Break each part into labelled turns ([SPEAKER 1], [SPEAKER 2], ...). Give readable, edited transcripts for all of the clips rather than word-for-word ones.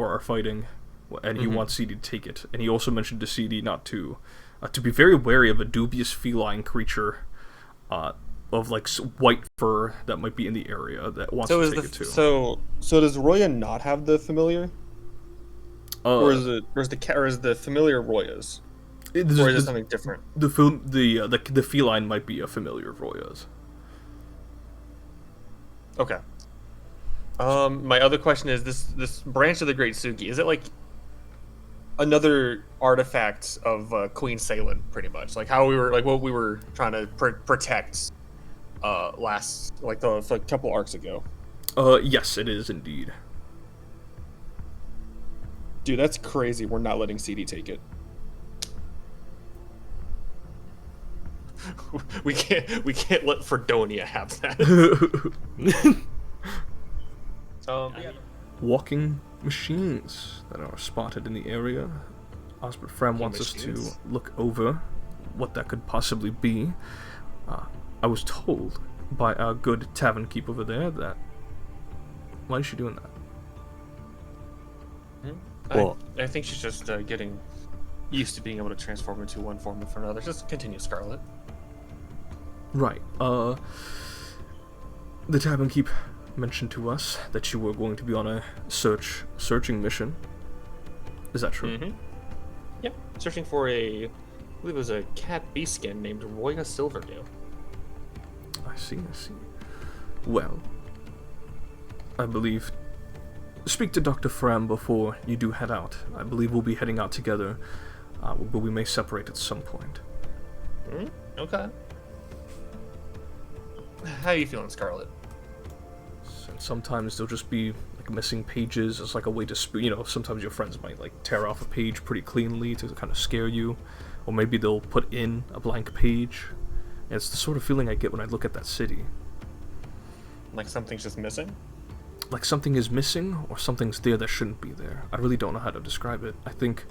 [SPEAKER 1] for our fighting, and he wants CD to take it. And he also mentioned to CD not to be very wary of a dubious feline creature of like white fur that might be in the area that wants to take it too.
[SPEAKER 2] So does Roya not have the familiar? Or is the familiar Roya's? Or is it something different?
[SPEAKER 1] The feline might be a familiar of Roya's.
[SPEAKER 2] Okay. My other question is this branch of the Great Sugi, is it like another artifact of Queen Salen, pretty much? Like how what we were trying to protect last a couple arcs ago.
[SPEAKER 1] Yes, it is indeed.
[SPEAKER 2] Dude, that's crazy. We're not letting CD take it. We can't let Fredonia have that.
[SPEAKER 1] Walking machines that are spotted in the area. Osbert Fram wants us to look over what that could possibly be. I was told by our good tavern keep over there that... Why is she doing that?
[SPEAKER 2] Well, I think she's just getting used to being able to transform into one form or another. Just continue, Scarlet.
[SPEAKER 1] Right. The tavern keep mentioned to us that you were going to be on a searching mission. Is that true?
[SPEAKER 2] Mm-hmm. Yep. Searching for I believe it was a cat beast skin named Rory Silverdew.
[SPEAKER 1] I see. Well, I believe... Speak to Dr. Fram before you do head out. I believe we'll be heading out together, but we may separate at some point.
[SPEAKER 2] Okay. How are you feeling, Scarlet?
[SPEAKER 1] Sometimes there'll just be like missing pages. It's like a way to sometimes your friends might like tear off a page pretty cleanly to kind of scare you, or maybe they'll put in a blank page. And it's the sort of feeling I get when I look at that city.
[SPEAKER 2] Like something's just missing?
[SPEAKER 1] Like something is missing, or something's there that shouldn't be there. I really don't know how to describe it. I think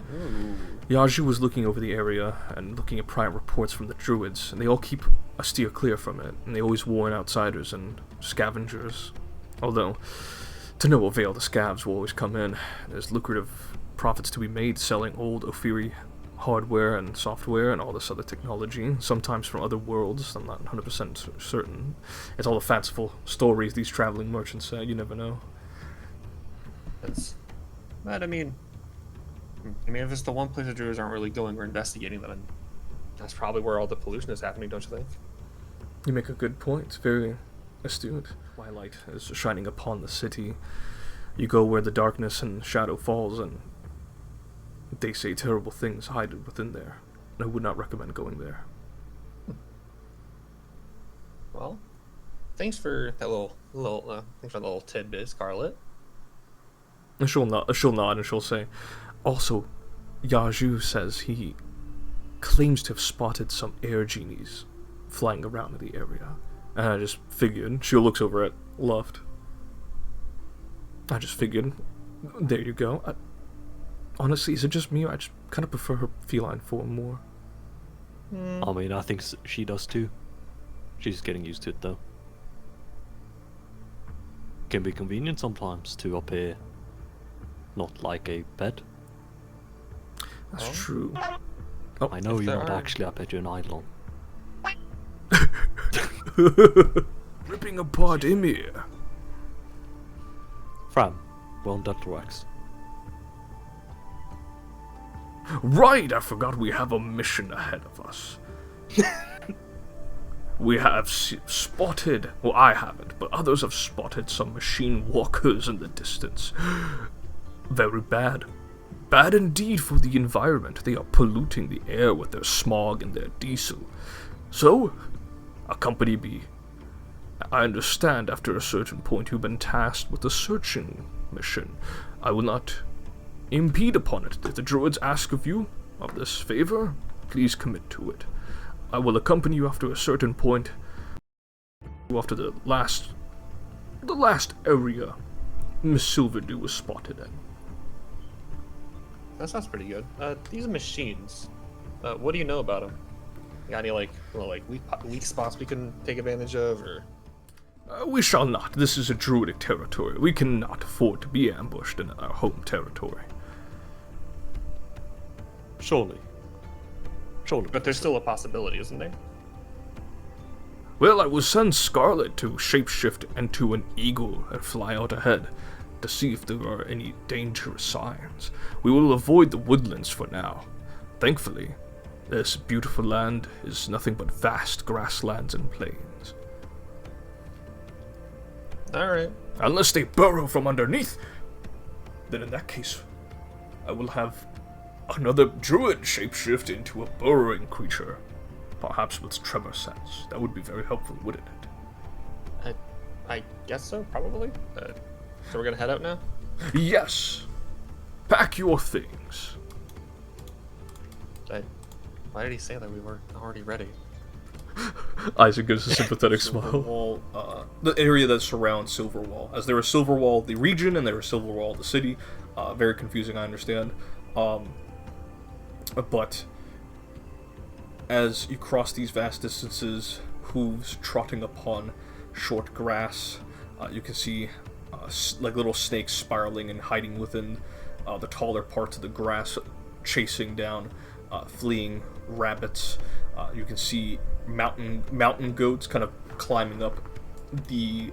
[SPEAKER 1] Yaju was looking over the area and looking at prior reports from the druids, and they all keep a steer clear from it, and they always warn outsiders and scavengers. Although, to no avail, the scavs will always come in. There's lucrative profits to be made selling old Ophiri hardware and software and all this other technology, sometimes from other worlds. I'm not 100% certain. It's all the fanciful stories these traveling merchants say. You never know.
[SPEAKER 2] But I mean, if it's the one place the druids aren't really going or investigating, then that's probably where all the pollution is happening, don't you think?
[SPEAKER 1] You make a good point. Very astute. Twilight is shining upon the city. You go where the darkness and shadow falls, and they say terrible things hide within there. I would not recommend going there.
[SPEAKER 2] Well, thanks for that little tidbit, Scarlet.
[SPEAKER 1] And she'll nod and she'll say, also, Yaju says he claims to have spotted some air genies flying around in the area. And I just figured, she looks over at Luft. I just figured, there you go. Honestly, is it just me? I just kind of prefer her feline form more.
[SPEAKER 3] I mean, I think she does too. She's getting used to it though. Can be convenient sometimes to appear not like a pet.
[SPEAKER 1] That's true.
[SPEAKER 3] I know you're not actually a pet, you're an idol.
[SPEAKER 1] Ripping apart Ymir.
[SPEAKER 3] Fram, we're on Deathwax.
[SPEAKER 1] Right, I forgot we have a mission ahead of us. We have spotted, well, I haven't, but others have spotted some machine walkers in the distance. Very bad. Bad indeed for the environment. They are polluting the air with their smog and their diesel. So, accompany me. I understand after a certain point you've been tasked with a searching mission. I will not impede upon it. If the druids ask of you of this favor, please commit to it. I will accompany you after a certain point, after the last area Miss Silverdew was spotted in.
[SPEAKER 2] That sounds pretty good. These machines, what do you know about them? Got any weak spots we can take advantage of, or?
[SPEAKER 1] We shall not. This is a druidic territory. We cannot afford to be ambushed in our home territory.
[SPEAKER 3] Surely. Surely.
[SPEAKER 2] But there's still a possibility, isn't there?
[SPEAKER 1] Well, I will send Scarlet to shapeshift into an eagle and fly out ahead to see if there are any dangerous signs. We will avoid the woodlands for now. Thankfully, this beautiful land is nothing but vast grasslands and plains.
[SPEAKER 2] Alright.
[SPEAKER 1] Unless they burrow from underneath, then in that case, I will have another druid shapeshift into a burrowing creature. Perhaps with tremor sense. That would be very helpful, wouldn't it?
[SPEAKER 2] I guess so, probably. So we're gonna head out now?
[SPEAKER 1] Yes. Pack your things.
[SPEAKER 2] Why did he say that we were already ready?
[SPEAKER 1] Isaac gives a sympathetic smile. Wall, the area that surrounds Silverwall. As there is Silverwall, the region, and there is Silverwall, the city. Very confusing, I understand. But as you cross these vast distances, hooves trotting upon short grass, you can see like little snakes spiraling and hiding within the taller parts of the grass, chasing down fleeing rabbits. You can see mountain goats kind of climbing up the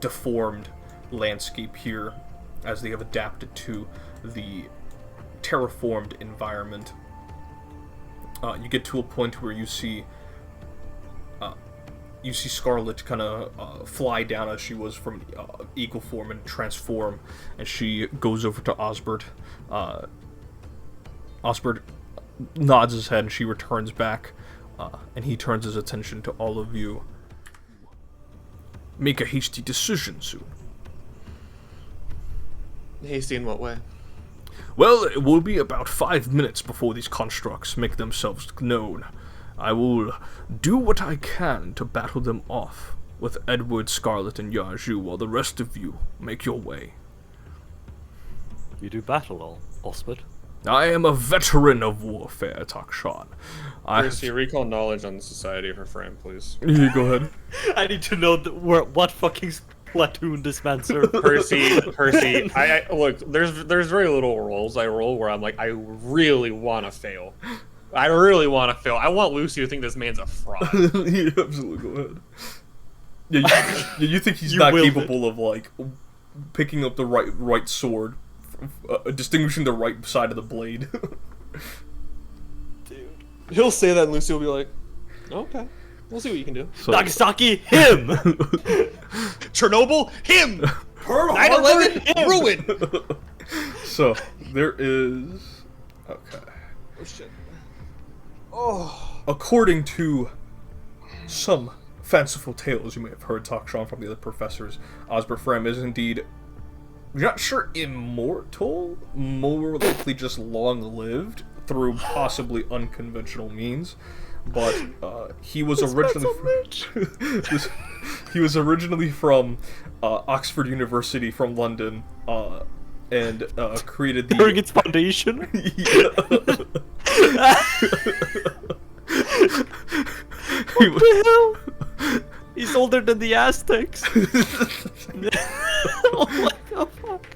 [SPEAKER 1] deformed landscape here as they have adapted to the terraformed environment. You get to a point where you see Scarlet kind of fly down as she was from eagle form and transform, and she goes over to Osbert. Osbert nods his head and she returns back, and he turns his attention to all of you. Make a hasty decision soon.
[SPEAKER 2] Hasty in what way?
[SPEAKER 1] Well, it will be about 5 minutes before these constructs make themselves known. I will do what I can to battle them off with Edward, Scarlet, and Yarju, while the rest of you make your way.
[SPEAKER 3] You do battle, Osbert?
[SPEAKER 1] I am a veteran of warfare, Takshan.
[SPEAKER 2] Percy, recall knowledge on the Society of her friend, please.
[SPEAKER 1] You go ahead.
[SPEAKER 3] I need to know what fucking platoon this man served.
[SPEAKER 2] Percy, I look, there's very little rolls I roll where I'm like, I really want to fail. I want Lucy to think this man's a fraud.
[SPEAKER 1] Yeah, absolutely, go ahead. Yeah, you think he's not capable of, like, picking up the right sword, distinguishing the right side of the blade.
[SPEAKER 2] Dude. He'll say that and Lucy will be like, okay, we'll see what you can do.
[SPEAKER 3] So, Nagasaki, him!
[SPEAKER 2] Chernobyl, him!
[SPEAKER 1] Pearl
[SPEAKER 2] 9/11, ruin!
[SPEAKER 1] So, there is... Okay.
[SPEAKER 2] Oh, shit. Oh.
[SPEAKER 1] According to some fanciful tales you may have heard Takshan from the other professors, Osbert Frem is indeed, you're not sure immortal, more likely just long-lived through possibly unconventional means, but he was he was originally from Oxford University from London, and created the...
[SPEAKER 3] During its foundation? What the hell? He's older than the Aztecs. Oh my god, fuck.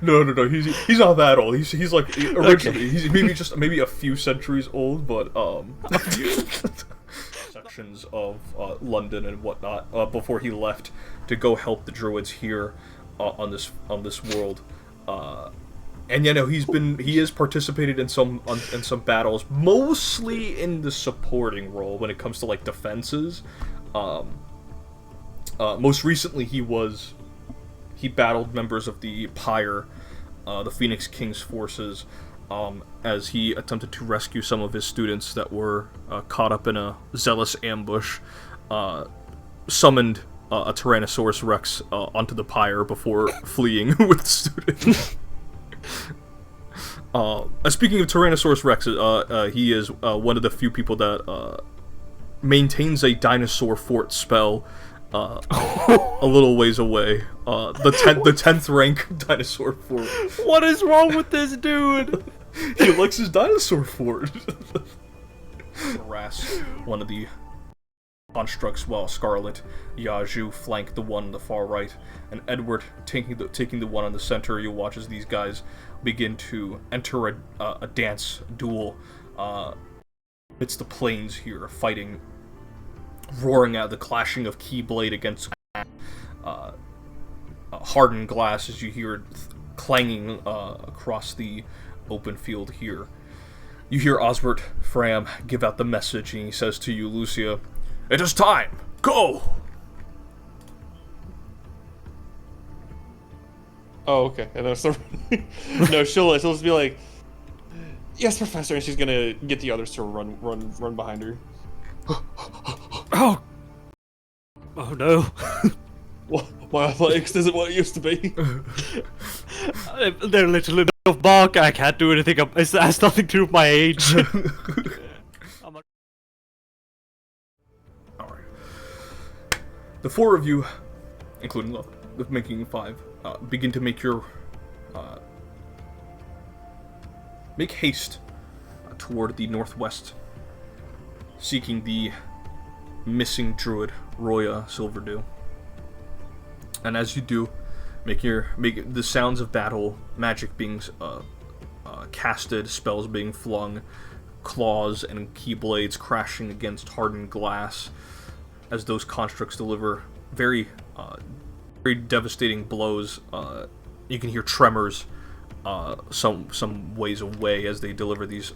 [SPEAKER 1] No, he's not that old. He's like originally he's maybe a few centuries old, but sections of London and whatnot before he left to go help the druids here on this world. And you know he has participated in some battles, mostly in the supporting role when it comes to like defenses. Most recently he battled members of the Pyre, the Phoenix King's forces, as he attempted to rescue some of his students that were caught up in a zealous ambush, summoned a Tyrannosaurus Rex onto the Pyre before fleeing with the students. Speaking of Tyrannosaurus Rex, he is one of the few people that maintains a dinosaur fort spell a little ways away. The 10th rank dinosaur fort.
[SPEAKER 3] What is wrong with this dude?
[SPEAKER 1] He likes his dinosaur fort. Harass one of the constructs, while Scarlet, Yaju flank the one on the far right, and Edward taking the one on the center. You'll watch as these guys begin to enter a dance duel. It's the plains here, fighting, roaring out the clashing of keyblade against hardened glass as you hear it clanging across the open field here. You hear Osbert Fram give out the message, and he says to you, Lucia, "It is time! Go!"
[SPEAKER 2] Oh, okay. And then so, no, she'll just be like, "Yes, Professor," and she's gonna get the others to run behind her.
[SPEAKER 3] Oh! Oh no.
[SPEAKER 2] Well, my athletics isn't what it used to be.
[SPEAKER 3] They're literally of bark. I can't do anything. It has nothing to do with my age.
[SPEAKER 1] Alright. The four of you, including Love, making 5, begin to make your make haste toward the northwest, seeking the missing druid, Rory Silverdew. And as you do, make the sounds of battle, magic being casted, spells being flung, claws and keyblades crashing against hardened glass, as those constructs deliver very devastating blows. You can hear tremors some ways away as they deliver these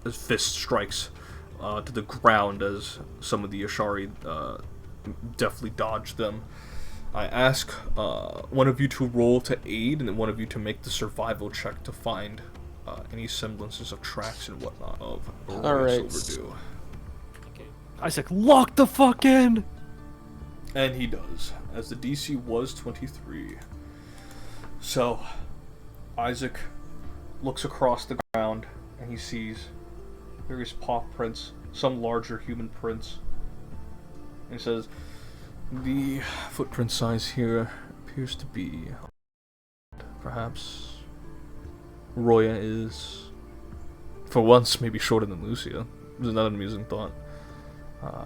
[SPEAKER 1] as fist strikes to the ground, as some of the Ashari deftly dodge them. I ask one of you to roll to aid, and then one of you to make the survival check to find any semblances of tracks and whatnot of Rory Silverdew.
[SPEAKER 3] Isaac, lock the fuck in!
[SPEAKER 1] And he does, as the DC was 23. So, Isaac looks across the ground, and he sees various paw prints, some larger human prints. And he says, "The footprint size here appears to be, perhaps, Roya is, for once, maybe shorter than Lucia." It was another amusing thought. I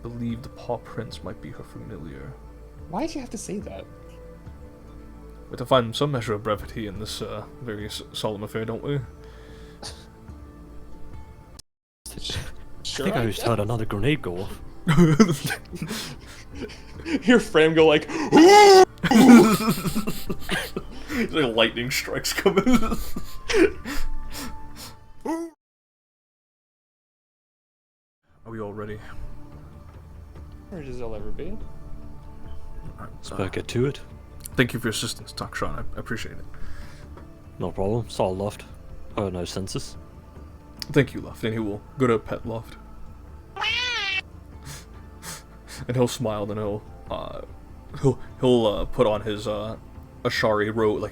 [SPEAKER 1] believe the paw prints might be her familiar.
[SPEAKER 2] Why'd you have to say that?
[SPEAKER 1] We have to find some measure of brevity in this very solemn affair, don't we?
[SPEAKER 2] Sure,
[SPEAKER 3] I think I just heard another grenade go off.
[SPEAKER 2] Hear Fram go like,
[SPEAKER 1] like lightning strikes coming. Are we all ready?
[SPEAKER 2] where does I'll ever be?
[SPEAKER 3] Let's better get to it.
[SPEAKER 1] Thank you for your assistance, Takshan. I appreciate it.
[SPEAKER 3] No problem. Saw Loft. Oh, no, Census.
[SPEAKER 1] Thank you, Loft. And he will go to Pet Loft. And he'll smile, then he'll put on his Ashari robe, like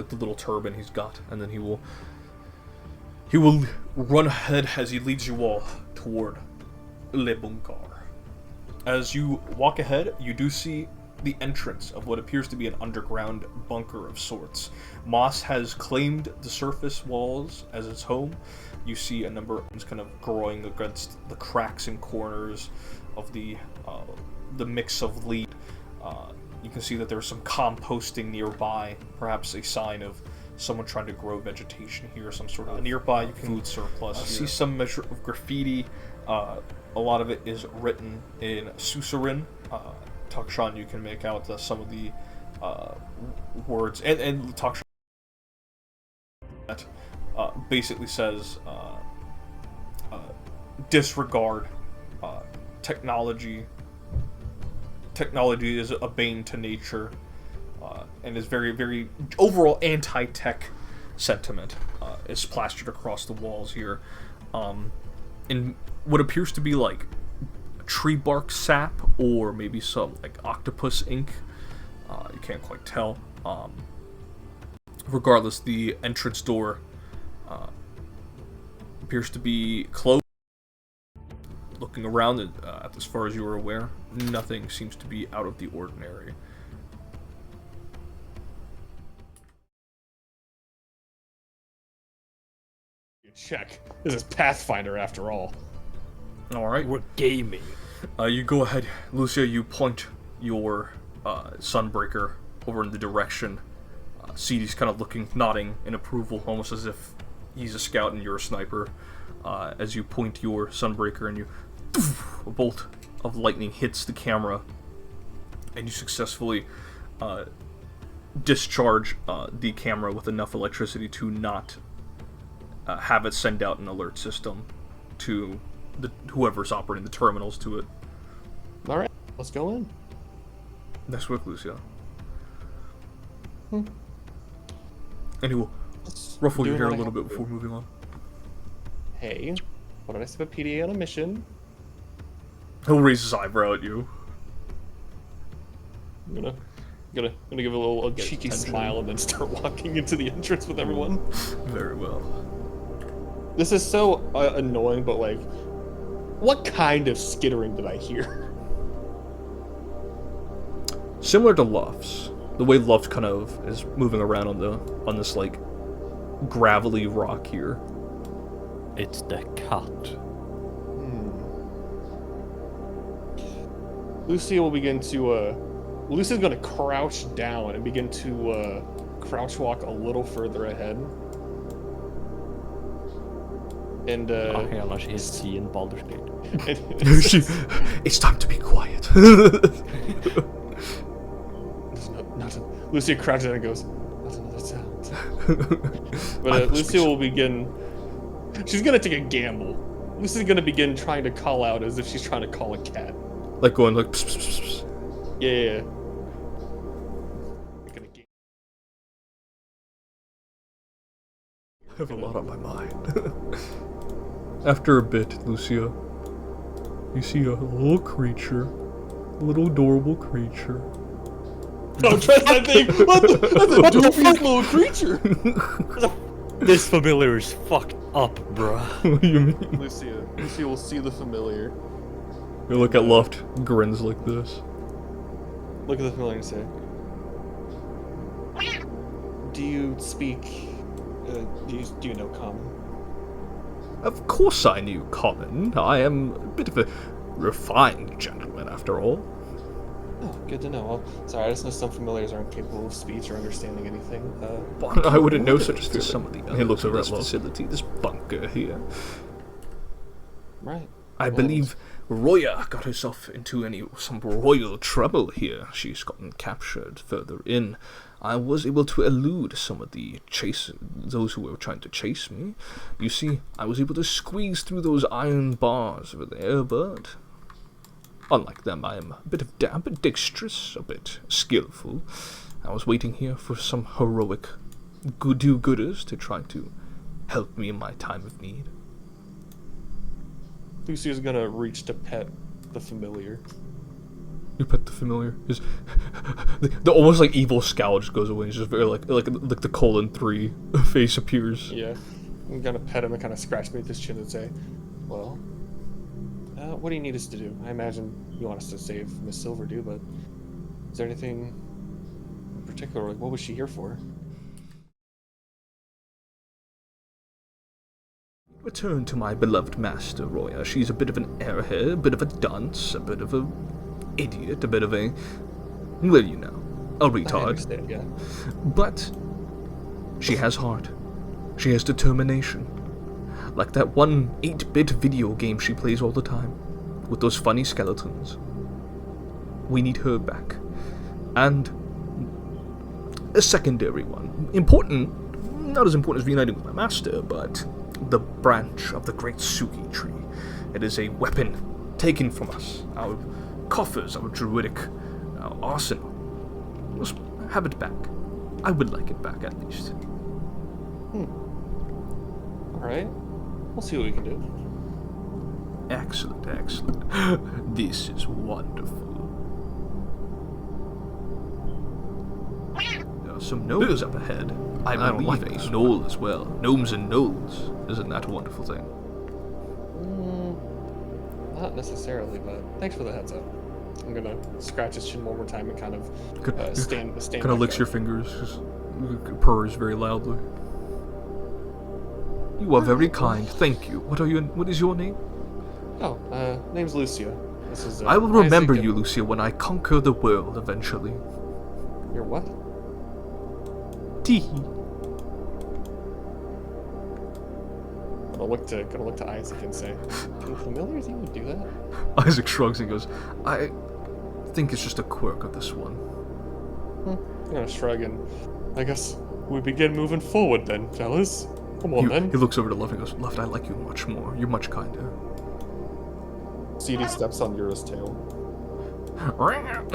[SPEAKER 1] the little turban he's got, and then he will run ahead as he leads you all toward Le Bunkar. As you walk ahead, you do see the entrance of what appears to be an underground bunker of sorts. Moss has claimed the surface walls as its home. You see a number of things kind of growing against the cracks and corners of the mix of lead. You can see that there's some composting nearby, perhaps a sign of someone trying to grow vegetation here, some sort of nearby. You can food surplus. See some measure of graffiti. A lot of it is written in Susarin. Takshan, you can make out some of the words, and Takshan that basically says disregard technology. Technology is a bane to nature, and is very, very overall anti-tech sentiment is plastered across the walls here. In what appears to be like tree bark sap, or maybe some like octopus ink. You can't quite tell. Regardless, the entrance door appears to be closed. Looking around, as far as you are aware, nothing seems to be out of the ordinary.
[SPEAKER 2] Check. This is Pathfinder after all.
[SPEAKER 1] All right.
[SPEAKER 3] We're gaming.
[SPEAKER 1] You go ahead, Lucia. You point your sunbreaker over in the direction. CD's kind of looking, nodding in approval, almost as if he's a scout and you're a sniper. As you point your sunbreaker and a bolt of lightning hits the camera, and you successfully discharge the camera with enough electricity to not have it send out an alert system to whoever's operating the terminals to it.
[SPEAKER 2] All right, let's go in.
[SPEAKER 1] Nice work, Lucia. And he will ruffle your hair a little bit before moving on.
[SPEAKER 2] Hey, what did I say about PDA on a mission?
[SPEAKER 1] He'll raise his eyebrow at you.
[SPEAKER 2] I'm gonna give a cheeky smile and then start walking into the entrance with everyone.
[SPEAKER 1] Very well.
[SPEAKER 2] This is so annoying, but like, what kind of skittering did I hear?
[SPEAKER 1] Similar to Luff's, the way Luff kind of is moving around on this like gravelly rock here.
[SPEAKER 3] It's the cat.
[SPEAKER 2] Lucia will begin to. Lucia's going to crouch down and begin to crouch walk a little further ahead. And
[SPEAKER 3] Hela, she is seeing Baldur's Gate.
[SPEAKER 1] It's time to be quiet.
[SPEAKER 2] Lucia crouches down and goes, not another sound. But Lucia will begin. She's going to take a gamble. Lucia's going to begin trying to call out as if she's trying to call a cat.
[SPEAKER 1] Like going like pss, pss, pss, pss.
[SPEAKER 2] Yeah.
[SPEAKER 1] I have a lot on my mind. After a bit, Lucia, you see a little creature, a little adorable creature.
[SPEAKER 2] Don't trust that thing! That's a doofiest little creature!
[SPEAKER 3] This familiar is fucked up, bruh.
[SPEAKER 1] What do you mean?
[SPEAKER 2] Lucia will see the familiar.
[SPEAKER 1] You look at Luft, grins like this.
[SPEAKER 2] Look at the familiar and say, do you speak, do you know common?
[SPEAKER 1] Of course I knew common. I am a bit of a refined gentleman, after all.
[SPEAKER 2] Oh, good to know. Well, sorry, I just know some familiars aren't capable of speech or understanding anything.
[SPEAKER 1] But I wouldn't know such as to some of the others. He looks over this facility, this bunker here.
[SPEAKER 2] Right.
[SPEAKER 1] I believe Roya got herself into some royal trouble here. She's gotten captured further in. I was able to elude some of those who were trying to chase me. You see, I was able to squeeze through those iron bars over there, but unlike them, I am a bit dexterous, a bit skillful. I was waiting here for some heroic do-gooders to try to help me in my time of need.
[SPEAKER 2] Lucia's gonna reach to pet the familiar.
[SPEAKER 1] You pet the familiar. The almost like evil scowl just goes away. It's just very like the :3 face appears.
[SPEAKER 2] Yeah, I'm gonna pet him and kind of scratch me at his chin and say, "Well, what do you need us to do? I imagine you want us to save Miss Silverdew, but is there anything in particular? Like, what was she here for?"
[SPEAKER 1] Return to my beloved master, Roya. She's a bit of an airhead, a bit of a dunce, a bit of a idiot, a bit of a, well, you know, a retard.
[SPEAKER 2] I understand, yeah.
[SPEAKER 1] But she has heart. She has determination. Like that one 8-bit video game she plays all the time, with those funny skeletons. We need her back. And a secondary one. Important, not as important as reuniting with my master, but the branch of the great Sugi tree. It is a weapon taken from us. Our coffers, our druidic, our arsenal. Let's have it back. I would like it back, at least.
[SPEAKER 2] Alright. We'll see what we can do.
[SPEAKER 1] Excellent, excellent. This is wonderful. There are some gnomes up ahead. I believe a gnoll as well. Gnomes and gnolls. Isn't that a wonderful thing?
[SPEAKER 2] Not necessarily, but thanks for the heads up. I'm gonna scratch his chin one more time and kind of stand.
[SPEAKER 1] Kind of licks your fingers, just purrs very loudly. You are very kind. Thank you. What is your name?
[SPEAKER 2] Oh, name's Lucia. This is.
[SPEAKER 1] I will remember
[SPEAKER 2] Isaac
[SPEAKER 1] you,
[SPEAKER 2] and-
[SPEAKER 1] Lucia, when I conquer the world eventually.
[SPEAKER 2] You're what?
[SPEAKER 1] Tee.
[SPEAKER 2] Gonna look to Isaac and say, "Can familiars even do that?"
[SPEAKER 1] Isaac shrugs and goes, I think it's just a quirk of this one.
[SPEAKER 2] I'm gonna shrug and I guess we begin moving forward then, fellas. Come on then.
[SPEAKER 1] He looks over to Luft and goes, Luft, I like you much more. You're much kinder.
[SPEAKER 2] CD steps on Yura's tail. Alright.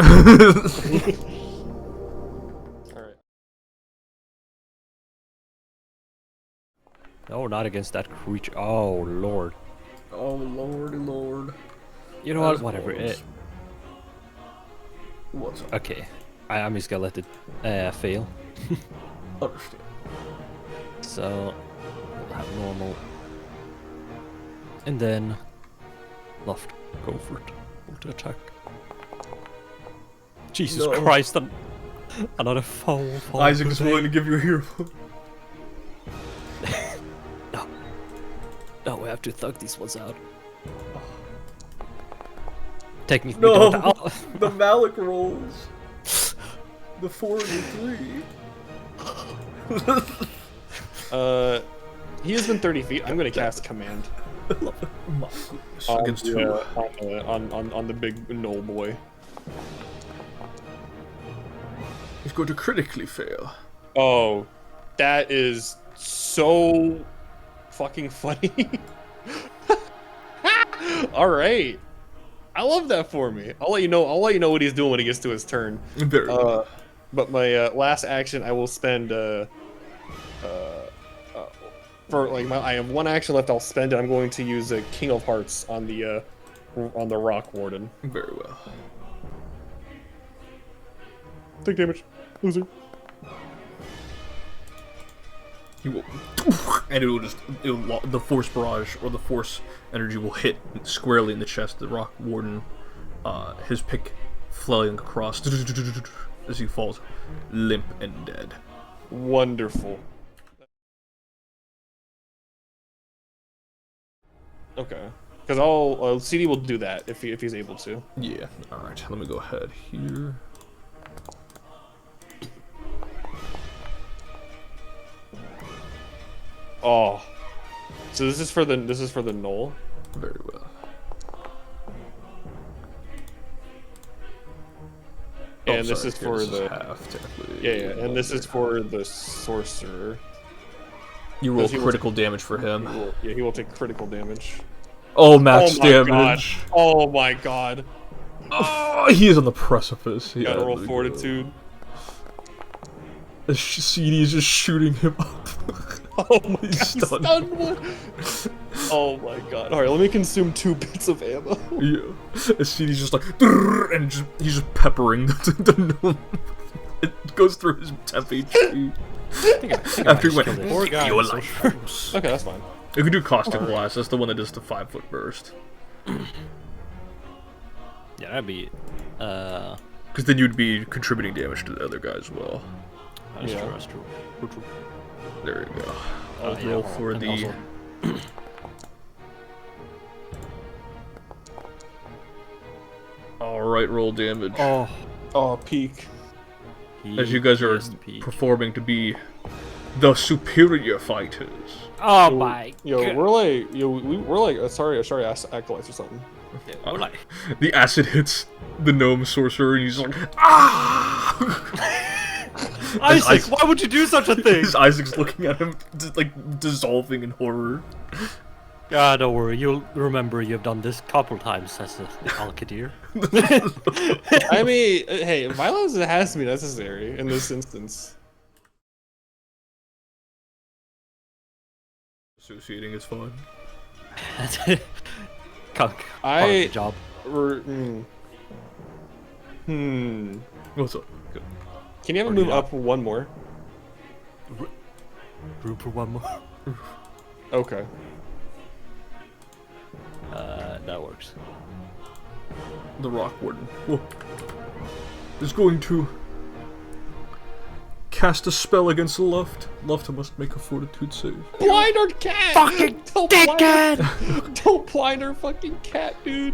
[SPEAKER 3] No, not against that creature. Oh, Lord.
[SPEAKER 1] Oh, lordy lord.
[SPEAKER 3] You know what? Whatever.
[SPEAKER 1] What's up?
[SPEAKER 3] Okay. I'm just gonna let it fail.
[SPEAKER 1] Understand.
[SPEAKER 3] So, we'll have normal. And then, Loft. Go for it. Go to attack. Jesus
[SPEAKER 1] No.
[SPEAKER 3] Christ, another foul.
[SPEAKER 1] Isaac is willing to give you a hero.
[SPEAKER 3] No, we have to thug these ones out. Technically,
[SPEAKER 1] No!
[SPEAKER 3] don't. Oh.
[SPEAKER 1] The Malik rolls. The 4 and the 3.
[SPEAKER 2] He has been 30 feet. I'm gonna cast command.
[SPEAKER 1] Against who?
[SPEAKER 2] On the big knoll boy.
[SPEAKER 1] He's going to critically fail.
[SPEAKER 2] Oh, that is so fucking funny. All right, I love that for me. I'll let you know. I'll let you know what he's doing when he gets to his turn.
[SPEAKER 1] Very well.
[SPEAKER 2] But my last action, I will spend for like I have one action left. I'll spend it. I'm going to use a King of Hearts on the Rock Warden.
[SPEAKER 1] Very well.
[SPEAKER 2] Take damage, loser.
[SPEAKER 1] He will, and the force barrage or the force energy will hit squarely in the chest of the Rock Warden. His pick flailing across as he falls limp and dead.
[SPEAKER 2] Wonderful. Okay, because I'll CD will do that if he's able to.
[SPEAKER 1] Yeah. All right. Let me go ahead here.
[SPEAKER 2] Oh, so this is for the knoll.
[SPEAKER 1] Very well.
[SPEAKER 2] And this is for the
[SPEAKER 1] half, technically.
[SPEAKER 2] yeah, and this is for the sorcerer.
[SPEAKER 1] You roll
[SPEAKER 2] He will
[SPEAKER 1] critical damage for him.
[SPEAKER 2] He will take critical damage.
[SPEAKER 1] Oh, max
[SPEAKER 2] Oh my
[SPEAKER 1] damage.
[SPEAKER 2] God. Oh my god.
[SPEAKER 1] Oh, he is on the precipice.
[SPEAKER 2] You gotta
[SPEAKER 1] Yeah,
[SPEAKER 2] roll
[SPEAKER 1] really
[SPEAKER 2] fortitude.
[SPEAKER 1] The CD is just shooting him up.
[SPEAKER 2] Oh my
[SPEAKER 1] He's
[SPEAKER 2] god,
[SPEAKER 1] stunned.
[SPEAKER 2] stunned one. Oh my god. Alright, let me consume 2 bits of ammo.
[SPEAKER 1] Yeah. The CD's just like, and he's just peppering the gnome. It goes through his temp HP. After he went,
[SPEAKER 3] Poor guy,
[SPEAKER 1] your
[SPEAKER 3] so
[SPEAKER 1] life
[SPEAKER 3] sharp.
[SPEAKER 1] force.
[SPEAKER 2] Okay, that's fine.
[SPEAKER 1] You can do caustic blast. That's the one that does the 5-foot burst.
[SPEAKER 3] Yeah, that'd be.
[SPEAKER 1] Because then you'd be contributing damage to the other guy as well.
[SPEAKER 3] That's
[SPEAKER 2] Yeah.
[SPEAKER 3] true. That's true. True.
[SPEAKER 1] There you go. I'll
[SPEAKER 3] Yeah,
[SPEAKER 1] roll for
[SPEAKER 3] and
[SPEAKER 1] the.
[SPEAKER 3] also-
[SPEAKER 1] Alright, roll damage.
[SPEAKER 3] Oh,
[SPEAKER 2] Oh, peak.
[SPEAKER 1] As you guys are
[SPEAKER 3] is the peak.
[SPEAKER 1] performing to be the superior fighters.
[SPEAKER 3] Oh my
[SPEAKER 2] Yo,
[SPEAKER 3] god.
[SPEAKER 2] we're like, we're like, sorry, acolytes or something.
[SPEAKER 3] We're like,
[SPEAKER 1] The acid hits the gnome sorcerer, and he's like, ah!
[SPEAKER 3] Isaac, why would you do such a thing?
[SPEAKER 1] As Isaac's looking at him, like dissolving in horror.
[SPEAKER 3] Ah, don't worry. You'll remember you've done this couple times as the Alcadir.
[SPEAKER 2] I mean, hey, violence has to be necessary in this instance.
[SPEAKER 1] Associating is fun.
[SPEAKER 3] Part of the job.
[SPEAKER 1] What's up? Good.
[SPEAKER 2] Can you have him move up one more?
[SPEAKER 3] Room for one more.
[SPEAKER 2] Okay.
[SPEAKER 3] That works.
[SPEAKER 1] The Rock Warden is going to cast a spell against Luft. Luft must make a fortitude save.
[SPEAKER 2] Blind our cat!
[SPEAKER 3] Fucking dickhead!
[SPEAKER 2] Don't blind our fucking cat, dude.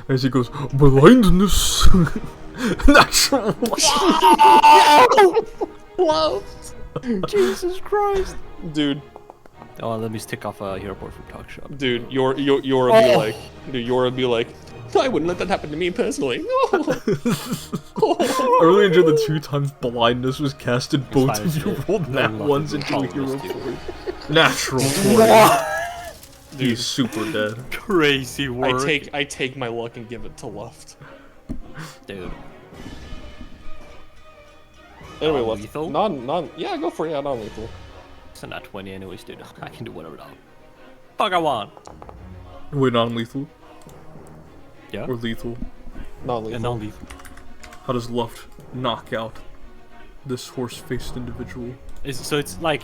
[SPEAKER 1] As he goes, blindness. Natural.
[SPEAKER 2] Love.
[SPEAKER 3] Jesus Christ.
[SPEAKER 2] Dude,
[SPEAKER 3] Oh, let me stick off a hero point from Talk Shop.
[SPEAKER 2] dude, Yora be like, I wouldn't let that happen to me personally.
[SPEAKER 1] I really enjoyed the 2 times blindness was casted. Both of you rolled nat ones into a hero point. Natural 20. He's super dead.
[SPEAKER 3] Crazy work.
[SPEAKER 2] I take my luck and give it to Luft.
[SPEAKER 3] Dude.
[SPEAKER 2] Anyway, Luft.
[SPEAKER 3] lethal?
[SPEAKER 2] Yeah, go for it. Yeah, non-lethal.
[SPEAKER 3] It's not 20 anyways, dude. I can do whatever the fuck I want.
[SPEAKER 1] Wait, non-lethal?
[SPEAKER 3] Yeah?
[SPEAKER 1] Or lethal?
[SPEAKER 2] Non-lethal.
[SPEAKER 3] And non-lethal.
[SPEAKER 1] How does Luft knock out this horse-faced individual?
[SPEAKER 3] So it's like...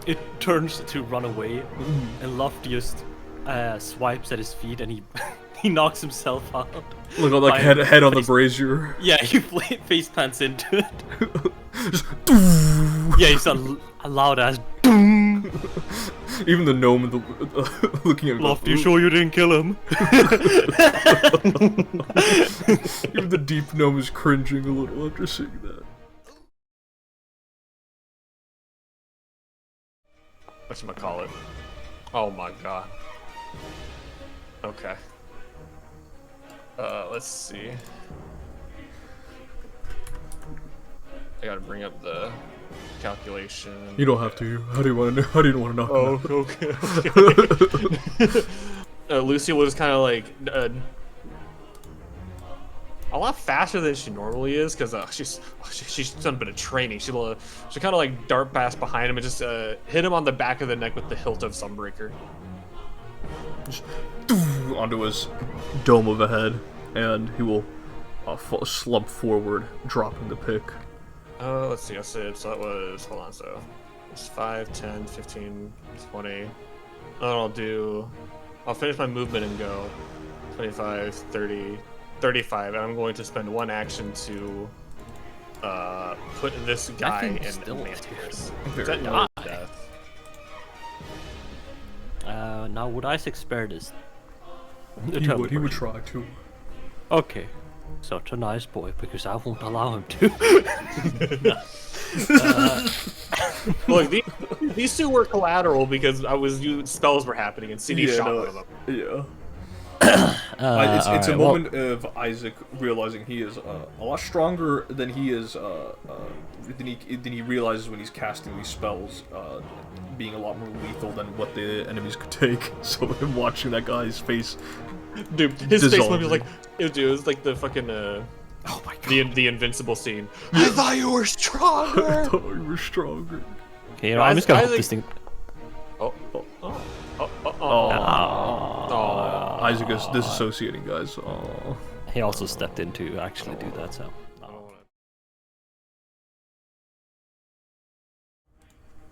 [SPEAKER 3] It turns to run away, and Luft just swipes at his feet, and he he knocks himself out.
[SPEAKER 1] Look at like head on the brazier.
[SPEAKER 3] Yeah, he face plants into it.
[SPEAKER 1] Just
[SPEAKER 3] Yeah, he's a loud ass.
[SPEAKER 1] Even the gnome in the looking at
[SPEAKER 3] Luft, you sure you didn't kill him?
[SPEAKER 1] Even the deep gnome is cringing a little after seeing that.
[SPEAKER 2] Whatchamacallit? Oh my god. Okay. Let's see. I gotta bring up the calculation.
[SPEAKER 1] You don't have to. How do you want to? How do you want to knock him out?
[SPEAKER 2] Okay. Lucy will just kind of like a lot faster than she normally is, because she's done a bit of training. She'll kind of like dart past behind him and just hit him on the back of the neck with the hilt of Sunbreaker.
[SPEAKER 1] Just onto his dome of a head, and he will slump forward, dropping the pick.
[SPEAKER 2] Let's see. So that was, hold on. So it's 5, 10, 15, 20. I'll finish my movement and go 25, 30. 35, and I'm going to spend 1 action to put this guy in Mantis. Is that no death?
[SPEAKER 3] Now would Isaac spare this?
[SPEAKER 1] He would try to.
[SPEAKER 3] Okay. Such a nice boy, because I won't allow him to.
[SPEAKER 2] Look, these 2 were collateral because spells were happening and CD shot one of them.
[SPEAKER 1] Yeah. It's a moment of Isaac realizing he is a lot stronger than he is than he realizes when he's casting these spells, being a lot more lethal than what the enemies could take. So him watching that guy's face,
[SPEAKER 2] dude, his face was like, it was like the fucking oh my god, the invincible scene. I thought you were stronger.
[SPEAKER 1] I thought you were stronger.
[SPEAKER 3] Okay, I'm just gonna hope this thing.
[SPEAKER 1] Isaac is disassociating, guys.
[SPEAKER 3] He also stepped in to actually do that, so.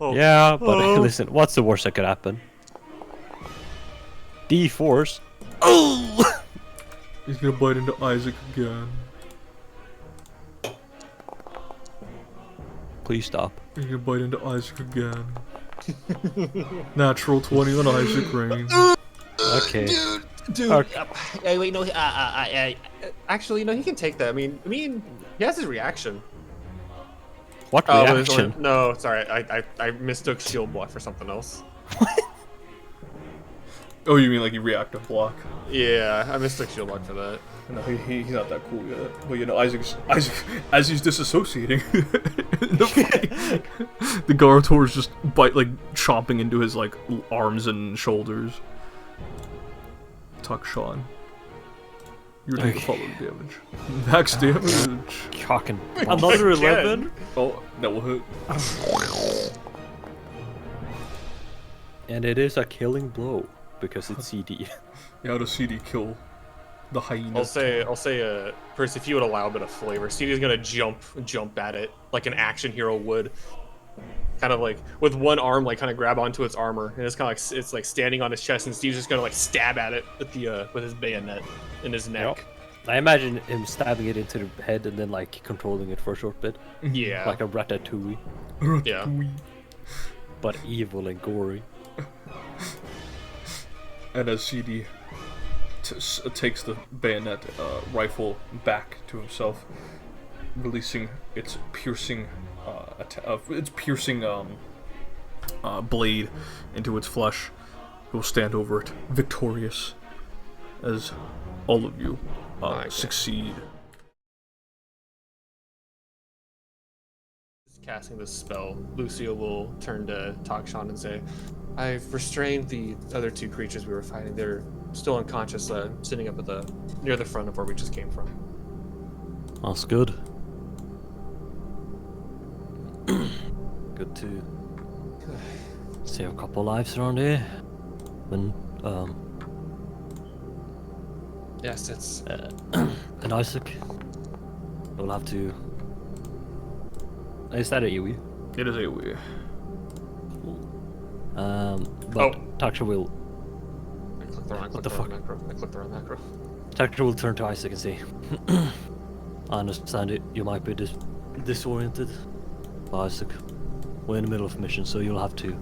[SPEAKER 3] Yeah, but listen, what's the worst that could happen? D-Force. Oh!
[SPEAKER 1] He's gonna bite into Isaac again.
[SPEAKER 3] Please stop.
[SPEAKER 1] He's gonna bite into Isaac again. Natural 20 on Isaac range.
[SPEAKER 3] Okay.
[SPEAKER 2] Dude.
[SPEAKER 3] Okay.
[SPEAKER 2] Wait, no. Actually, no. He can take that. I mean, he has his reaction.
[SPEAKER 3] What reaction?
[SPEAKER 2] No, sorry. I mistook shield block for something else.
[SPEAKER 3] What?
[SPEAKER 1] Oh, you mean like he reactive block?
[SPEAKER 2] Yeah, I mistook shield block for that.
[SPEAKER 1] No, he's not that cool yet. But you know, Isaac, as he's disassociating, the Gartor is just chomping into his like arms and shoulders. Tuck Sean. You're doing the following damage. Max damage.
[SPEAKER 3] Cocking. Another 11.
[SPEAKER 1] Oh, that will hit.
[SPEAKER 3] And it is a killing blow because it's CD.
[SPEAKER 1] Yeah, how does CD kill the hyena?
[SPEAKER 2] I'll say, Percy, if you would allow a bit of flavor, CD's gonna jump at it like an action hero would. Kind of like with one arm, like kind of grab onto its armor, and it's kind of like standing on his chest, and Steve's just gonna like stab at it with his bayonet in his neck.
[SPEAKER 3] I imagine him stabbing it into the head and then like controlling it for a short bit,
[SPEAKER 2] Yeah.
[SPEAKER 3] like a ratatouille,
[SPEAKER 2] Yeah.
[SPEAKER 3] but evil and gory.
[SPEAKER 1] And as CD takes the bayonet rifle back to himself, releasing its piercing, blade into its flesh, he'll stand over it, victorious, as all of you succeed.
[SPEAKER 2] Casting this spell, Lucio will turn to Takshan and say, I've restrained the other two creatures we were fighting. They're still unconscious, sitting up at near the front of where we just came from.
[SPEAKER 3] That's good. Good to save a couple lives around here. When
[SPEAKER 2] Yes, it's
[SPEAKER 3] and Isaac, we'll have to. Is that AoE?
[SPEAKER 1] It is AoE.
[SPEAKER 3] But Taksha will.
[SPEAKER 2] I clicked the wrong,
[SPEAKER 3] What the fuck?
[SPEAKER 2] macro. I clicked the wrong macro.
[SPEAKER 3] Taksha will turn to Isaac and say, I understand it. You might be disoriented, Isaac. We're in the middle of a mission, so you'll have to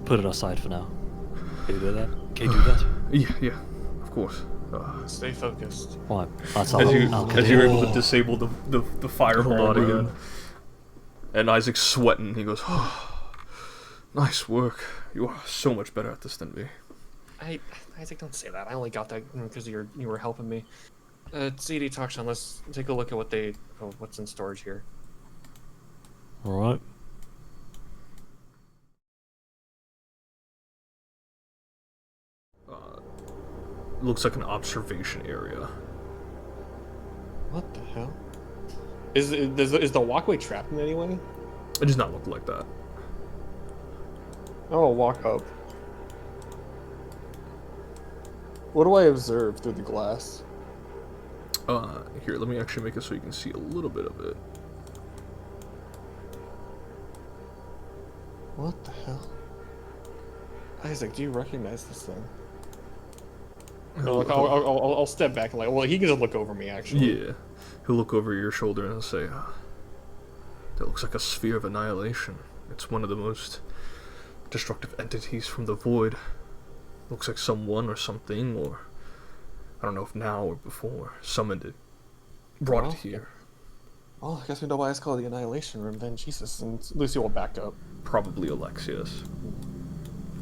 [SPEAKER 3] put it aside for now. Can you do that? Can you do that?
[SPEAKER 1] Yeah, of course.
[SPEAKER 2] Stay focused.
[SPEAKER 3] Right. That's
[SPEAKER 1] As you're able to
[SPEAKER 3] Oh.
[SPEAKER 1] disable the fireball again, and Isaac's sweating. He goes, oh, "Nice work. You are so much better at this than me."
[SPEAKER 2] Isaac, don't say that. I only got that because you were helping me. CD Takshan, let's take a look at what's in storage here.
[SPEAKER 3] All right.
[SPEAKER 1] Looks like an observation area.
[SPEAKER 2] What the hell? Is the walkway trapped in any way?
[SPEAKER 1] It does not look like that.
[SPEAKER 2] Oh, walk up. What do I observe through the glass?
[SPEAKER 1] Here, let me actually make it so you can see a little bit of it.
[SPEAKER 2] What the hell? Isaac, do you recognize this thing? I'll step back and well, he can just look over me, actually.
[SPEAKER 1] Yeah. He'll look over your shoulder and he'll say, that looks like a sphere of annihilation. It's one of the most destructive entities from the void. Looks like someone or something, or I don't know if now or before, summoned it, brought it here.
[SPEAKER 2] Well, I guess we know why it's called the Annihilation Room then, Jesus. And Lucy will back up.
[SPEAKER 1] Probably Alexius.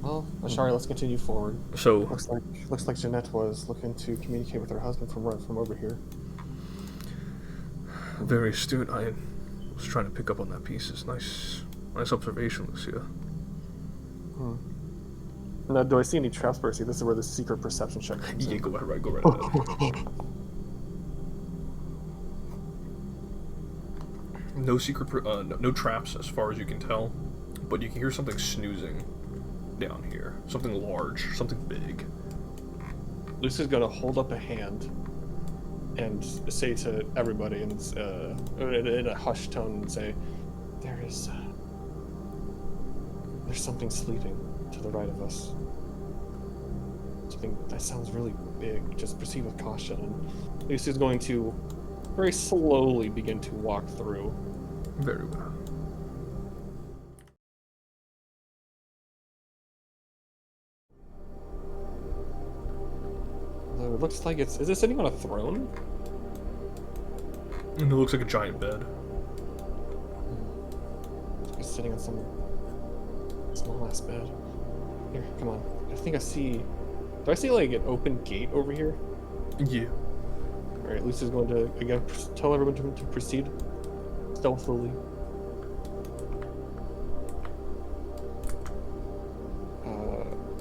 [SPEAKER 2] Well, Ashari, let's continue forward.
[SPEAKER 1] So
[SPEAKER 2] Looks like Jeanette was looking to communicate with her husband from over here.
[SPEAKER 1] very astute. I was trying to pick up on that piece. It's nice observation, Lucia.
[SPEAKER 2] Now, do I see any traps, Percy? This is where the secret perception check comes
[SPEAKER 1] Yeah,
[SPEAKER 2] in.
[SPEAKER 1] go right ahead. No secret, no traps as far as you can tell, but you can hear something snoozing down here. Something large, something big.
[SPEAKER 2] Lucy's gonna hold up a hand and say to everybody in a hushed tone and say, there's something sleeping to the right of us. Something that sounds really big. Just proceed with caution. And Lucy's going to very slowly begin to walk through.
[SPEAKER 1] Very well.
[SPEAKER 2] It looks like is it sitting on a throne?
[SPEAKER 1] And it looks like a giant bed.
[SPEAKER 2] It's sitting on some small ass bed. Here, come on. I think I see. Do I see like an open gate over here?
[SPEAKER 1] Yeah.
[SPEAKER 2] Alright, Lucy's going to again tell everyone to proceed stealthily.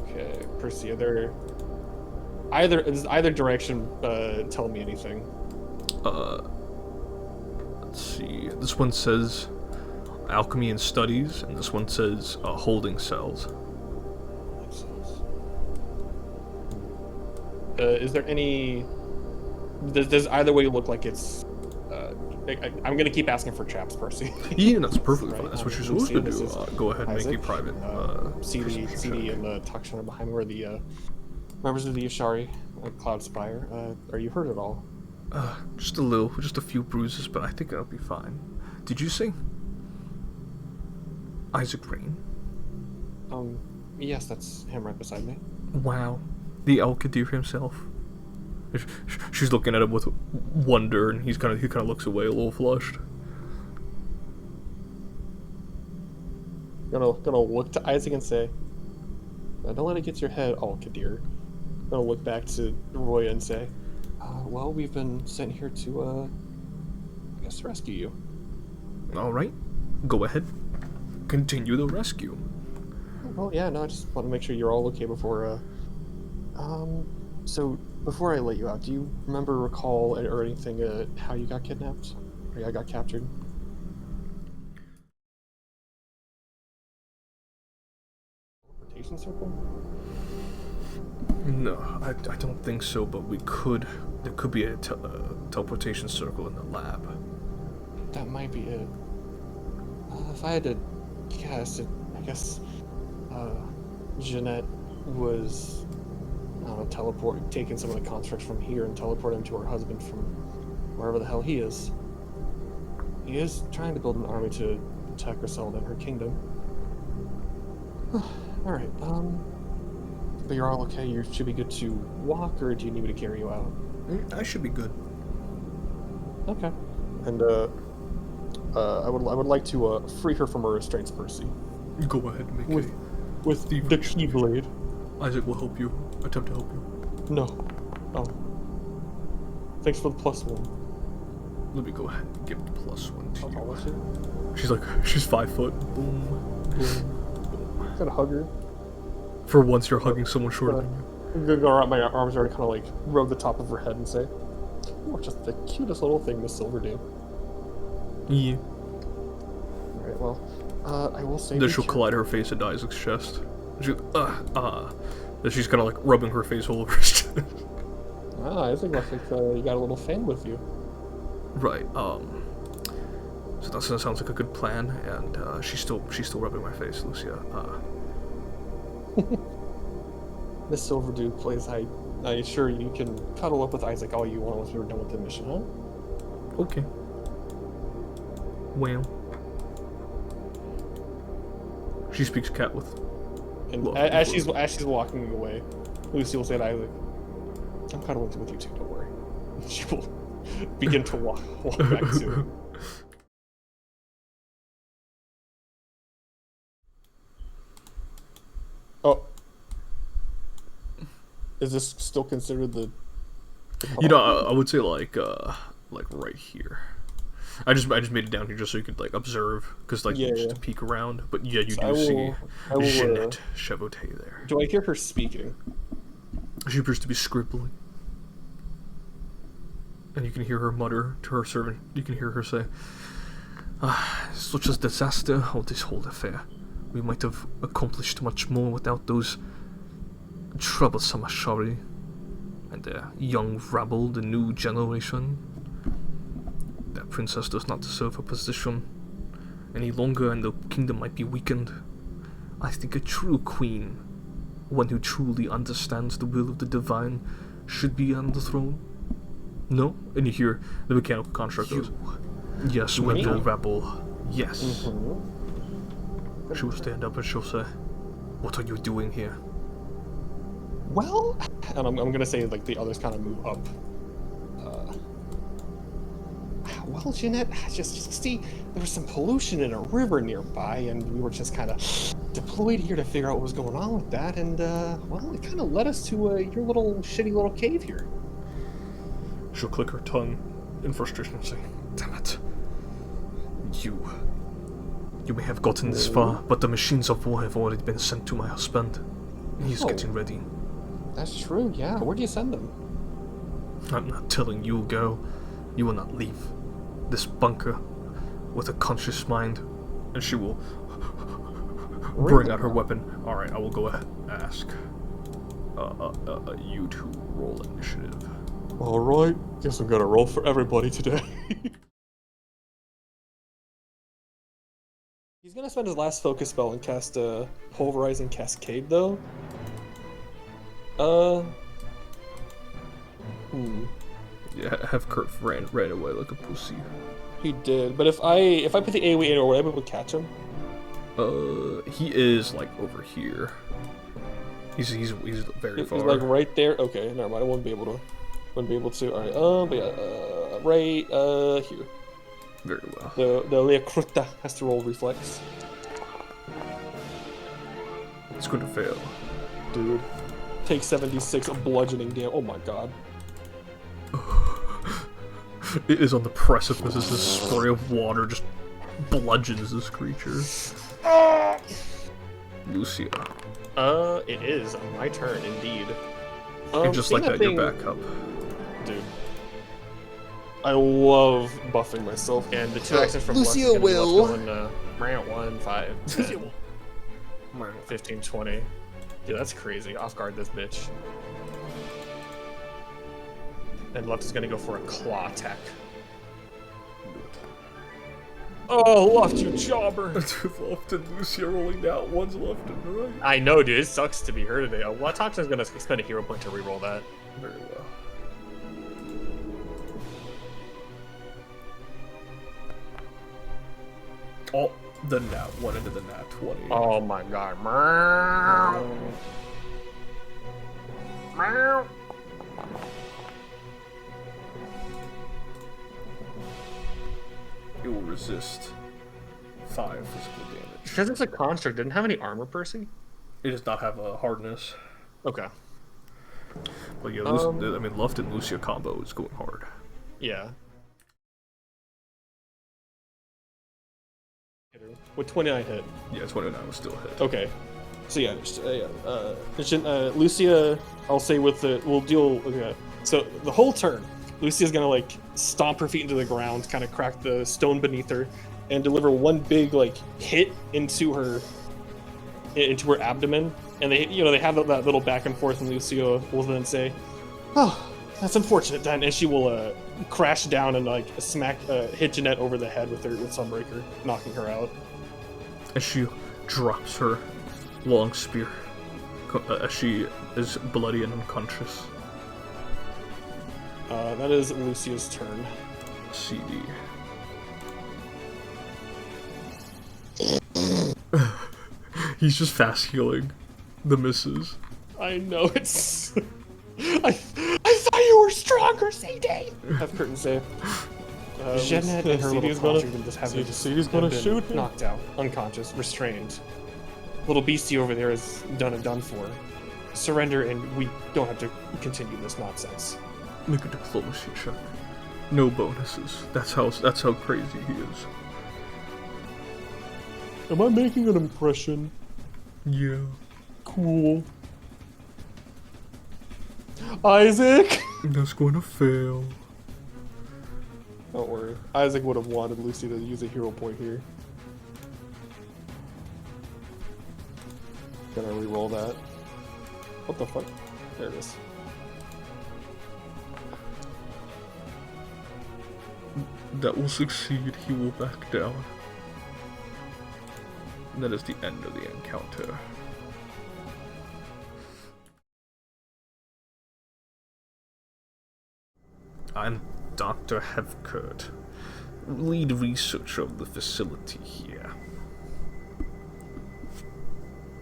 [SPEAKER 2] Okay, Percy, are there either direction tell me anything?
[SPEAKER 1] Let's see. This one says alchemy and studies, and this one says holding cells.
[SPEAKER 2] Is there any? Does either way look like it's? I'm gonna keep asking for traps, Percy.
[SPEAKER 1] Yeah, that's perfectly
[SPEAKER 2] Right,
[SPEAKER 1] fine. That's what you're
[SPEAKER 2] Lucy,
[SPEAKER 1] supposed to
[SPEAKER 2] this
[SPEAKER 1] do.
[SPEAKER 2] is
[SPEAKER 1] Go ahead and make
[SPEAKER 2] Isaac,
[SPEAKER 1] a private
[SPEAKER 2] CD
[SPEAKER 1] perception check.
[SPEAKER 2] and the Takshan are behind me, where the members of the Ashari
[SPEAKER 4] Cloud Spire. Are you hurt at all?
[SPEAKER 1] Just a little, just a few bruises, but I think I'll be fine. Did you say Isaac Rain?
[SPEAKER 4] Yes, that's him right beside me.
[SPEAKER 1] Wow, the Alkadir himself. She's looking at him with wonder, and he kind of looks away, a little flushed.
[SPEAKER 4] Gonna look to Isaac and say, "Don't let it get to your head, Al-Qadir." Gonna look back to Roy and say, "Well, we've been sent here to, I guess, rescue you."
[SPEAKER 1] All right, go ahead, continue the rescue.
[SPEAKER 4] Well, yeah, no, I just want to make sure you're all okay before, so before I let you out, do you recall or anything, how you got kidnapped? Or I got captured? Teleportation circle?
[SPEAKER 1] No, I don't think so, but there could be a teleportation circle in the lab.
[SPEAKER 4] That might be it. If I had to guess, I guess, Jeanette was, I don't know, taking some of the constructs from here and teleporting them to her husband from wherever the hell he is. He is trying to build an army to attack Griselda and her kingdom. Alright, but you're all okay? You should be good to walk, or do you need me to carry you out?
[SPEAKER 1] I should be good.
[SPEAKER 4] Okay. And, I would like to, free her from her restraints, Percy.
[SPEAKER 1] Go ahead, make
[SPEAKER 4] With the Keyblade.
[SPEAKER 1] Isaac will help you. Attempt to help you.
[SPEAKER 4] No. Oh. Thanks for the +1.
[SPEAKER 1] Let me go ahead and give the +1 to
[SPEAKER 4] How tall is
[SPEAKER 1] you. She's 5 foot. Boom. Boom.
[SPEAKER 4] Gotta hug her.
[SPEAKER 1] For once, you're hugging someone shorter than you.
[SPEAKER 4] I'm gonna go around my arms around and kind of like rub the top of her head and say, "You're just the cutest little thing, Miss Silverdew."
[SPEAKER 1] Yeah.
[SPEAKER 4] Alright, well, I will say.
[SPEAKER 1] Then she'll collide her face into Isaac's chest. Then she's kind of like rubbing her face all over his chest.
[SPEAKER 4] I think looks like you got a little fan with you.
[SPEAKER 1] Right. So that sounds like a good plan, and she's still rubbing my face, Lucia.
[SPEAKER 4] Miss Silverdew plays hide. Sure, you can cuddle up with Isaac all you want once we're done with the mission, huh?
[SPEAKER 1] Okay. Well. She speaks cat with.
[SPEAKER 4] And as she's walking away, Lucy will say to Isaac, "I'm cuddling with you too. Don't worry." She will begin to walk back to him. Oh. Is this still considered the
[SPEAKER 1] You know, I would say like right here. I just made it down here just so you could like observe, because like just to peek around. But yeah, you do see Jeanette Chavotet there.
[SPEAKER 4] Do I hear her speaking?
[SPEAKER 1] She appears to be scribbling, and you can hear her mutter to her servant. You can hear her say, "Such a disaster of this whole affair. We might have accomplished much more without those troublesome Ashari and their young rabble, the new generation. That princess does not deserve her position any longer, and the kingdom might be weakened. I think a true queen, one who truly understands the will of the divine, should be on the throne." No? And you hear the mechanical construct goes, "Yes, Wendell Rabble, yes."
[SPEAKER 4] Mm-hmm.
[SPEAKER 1] She will stand up and she'll say, "What are you doing here?"
[SPEAKER 4] Well, and I'm gonna say like the others kind of move up. Well, Jeanette, just see, there was some pollution in a river nearby, and we were just kind of deployed here to figure out what was going on with that, and well, it kind of led us to your little shitty little cave here.
[SPEAKER 1] She'll click her tongue in frustration and say, "Damn it. You may have gotten this far, but the machines of war have already been sent to my husband. He's getting ready."
[SPEAKER 4] That's true, yeah. Where do you send them?
[SPEAKER 1] "I'm not telling you, girl. You will not leave this bunker with a conscious mind." And she will bring out her weapon. Alright, I will go ahead and ask you to roll initiative.
[SPEAKER 4] Alright, guess I'm gonna roll for everybody today. He's gonna spend his last focus spell and cast a Pulverizing Cascade, though.
[SPEAKER 1] Yeah, have Kurt ran away like a pussy.
[SPEAKER 4] He did, but if I put the AoE in, would I be able to catch him?
[SPEAKER 1] He is like over here. He's very far.
[SPEAKER 4] He's like right there. Okay, never mind. I wouldn't be able to. All right. But yeah, right here.
[SPEAKER 1] Very well.
[SPEAKER 4] The Lea Cruta has to roll reflex.
[SPEAKER 1] It's going to fail.
[SPEAKER 4] Dude, take 76 of bludgeoning damage. Oh my god.
[SPEAKER 1] It is on the precipice as this spray of water just bludgeons this creature. Lucia.
[SPEAKER 2] It is my turn indeed.
[SPEAKER 1] And just like that, you're back up.
[SPEAKER 2] Dude.
[SPEAKER 4] I love buffing myself.
[SPEAKER 2] And the 2 actions from
[SPEAKER 4] Lucia
[SPEAKER 2] left
[SPEAKER 4] will.
[SPEAKER 2] Going, 1, 5, 10, 15, 20. Dude, that's crazy. Off guard this bitch. And left is gonna go for a claw attack. Oh, left, you jobber!
[SPEAKER 1] Two left and Lucia rolling down. One's left and right.
[SPEAKER 2] I know, dude. It sucks to be her today. Watoxin's gonna spend a hero point to reroll that.
[SPEAKER 1] Very well. Oh, the nat 1 into the nat 20.
[SPEAKER 2] Oh my god. Meow. Meow.
[SPEAKER 1] It will resist 5 physical damage.
[SPEAKER 2] Because it's a construct, didn't have any armor, Percy?
[SPEAKER 1] It does not have a hardness.
[SPEAKER 2] Okay.
[SPEAKER 1] But yeah, I mean, Luft and Lucia combo is going hard.
[SPEAKER 2] Yeah.
[SPEAKER 4] With 29 hit.
[SPEAKER 1] Yeah, 29 was still a hit.
[SPEAKER 4] Okay. So yeah, Lucia, I'll say we'll deal. Okay. So the whole turn, Lucia's gonna like stomp her feet into the ground, kind of crack the stone beneath her, and deliver one big like hit into her abdomen. And they have that little back and forth, and Lucia will then say, "Oh, that's unfortunate, then," and she will crash down and like hit Jeanette over the head with Sunbreaker, knocking her out.
[SPEAKER 1] As she drops her long spear, as she is bloody and unconscious.
[SPEAKER 4] That is Lucia's turn.
[SPEAKER 1] CD. He's just fast healing the misses.
[SPEAKER 4] I know it's. I thought you were stronger, CD. Have Curtin say. Jeanette and her little construct just have been shoot knocked out, unconscious, restrained. Little beastie over there is done and done for. Surrender, and we don't have to continue this nonsense.
[SPEAKER 1] Make a diplomacy check. No bonuses. That's how crazy he is.
[SPEAKER 4] Am I making an impression?
[SPEAKER 1] Yeah.
[SPEAKER 4] Cool. Isaac!
[SPEAKER 1] That's going to fail.
[SPEAKER 4] Don't worry. Isaac would have wanted Lucy to use a hero point here. Gonna re-roll that. What the fuck? There it is.
[SPEAKER 1] That will succeed. He will back down. And that is the end of the encounter. I'm Dr. Hevkurt, lead researcher of the facility here.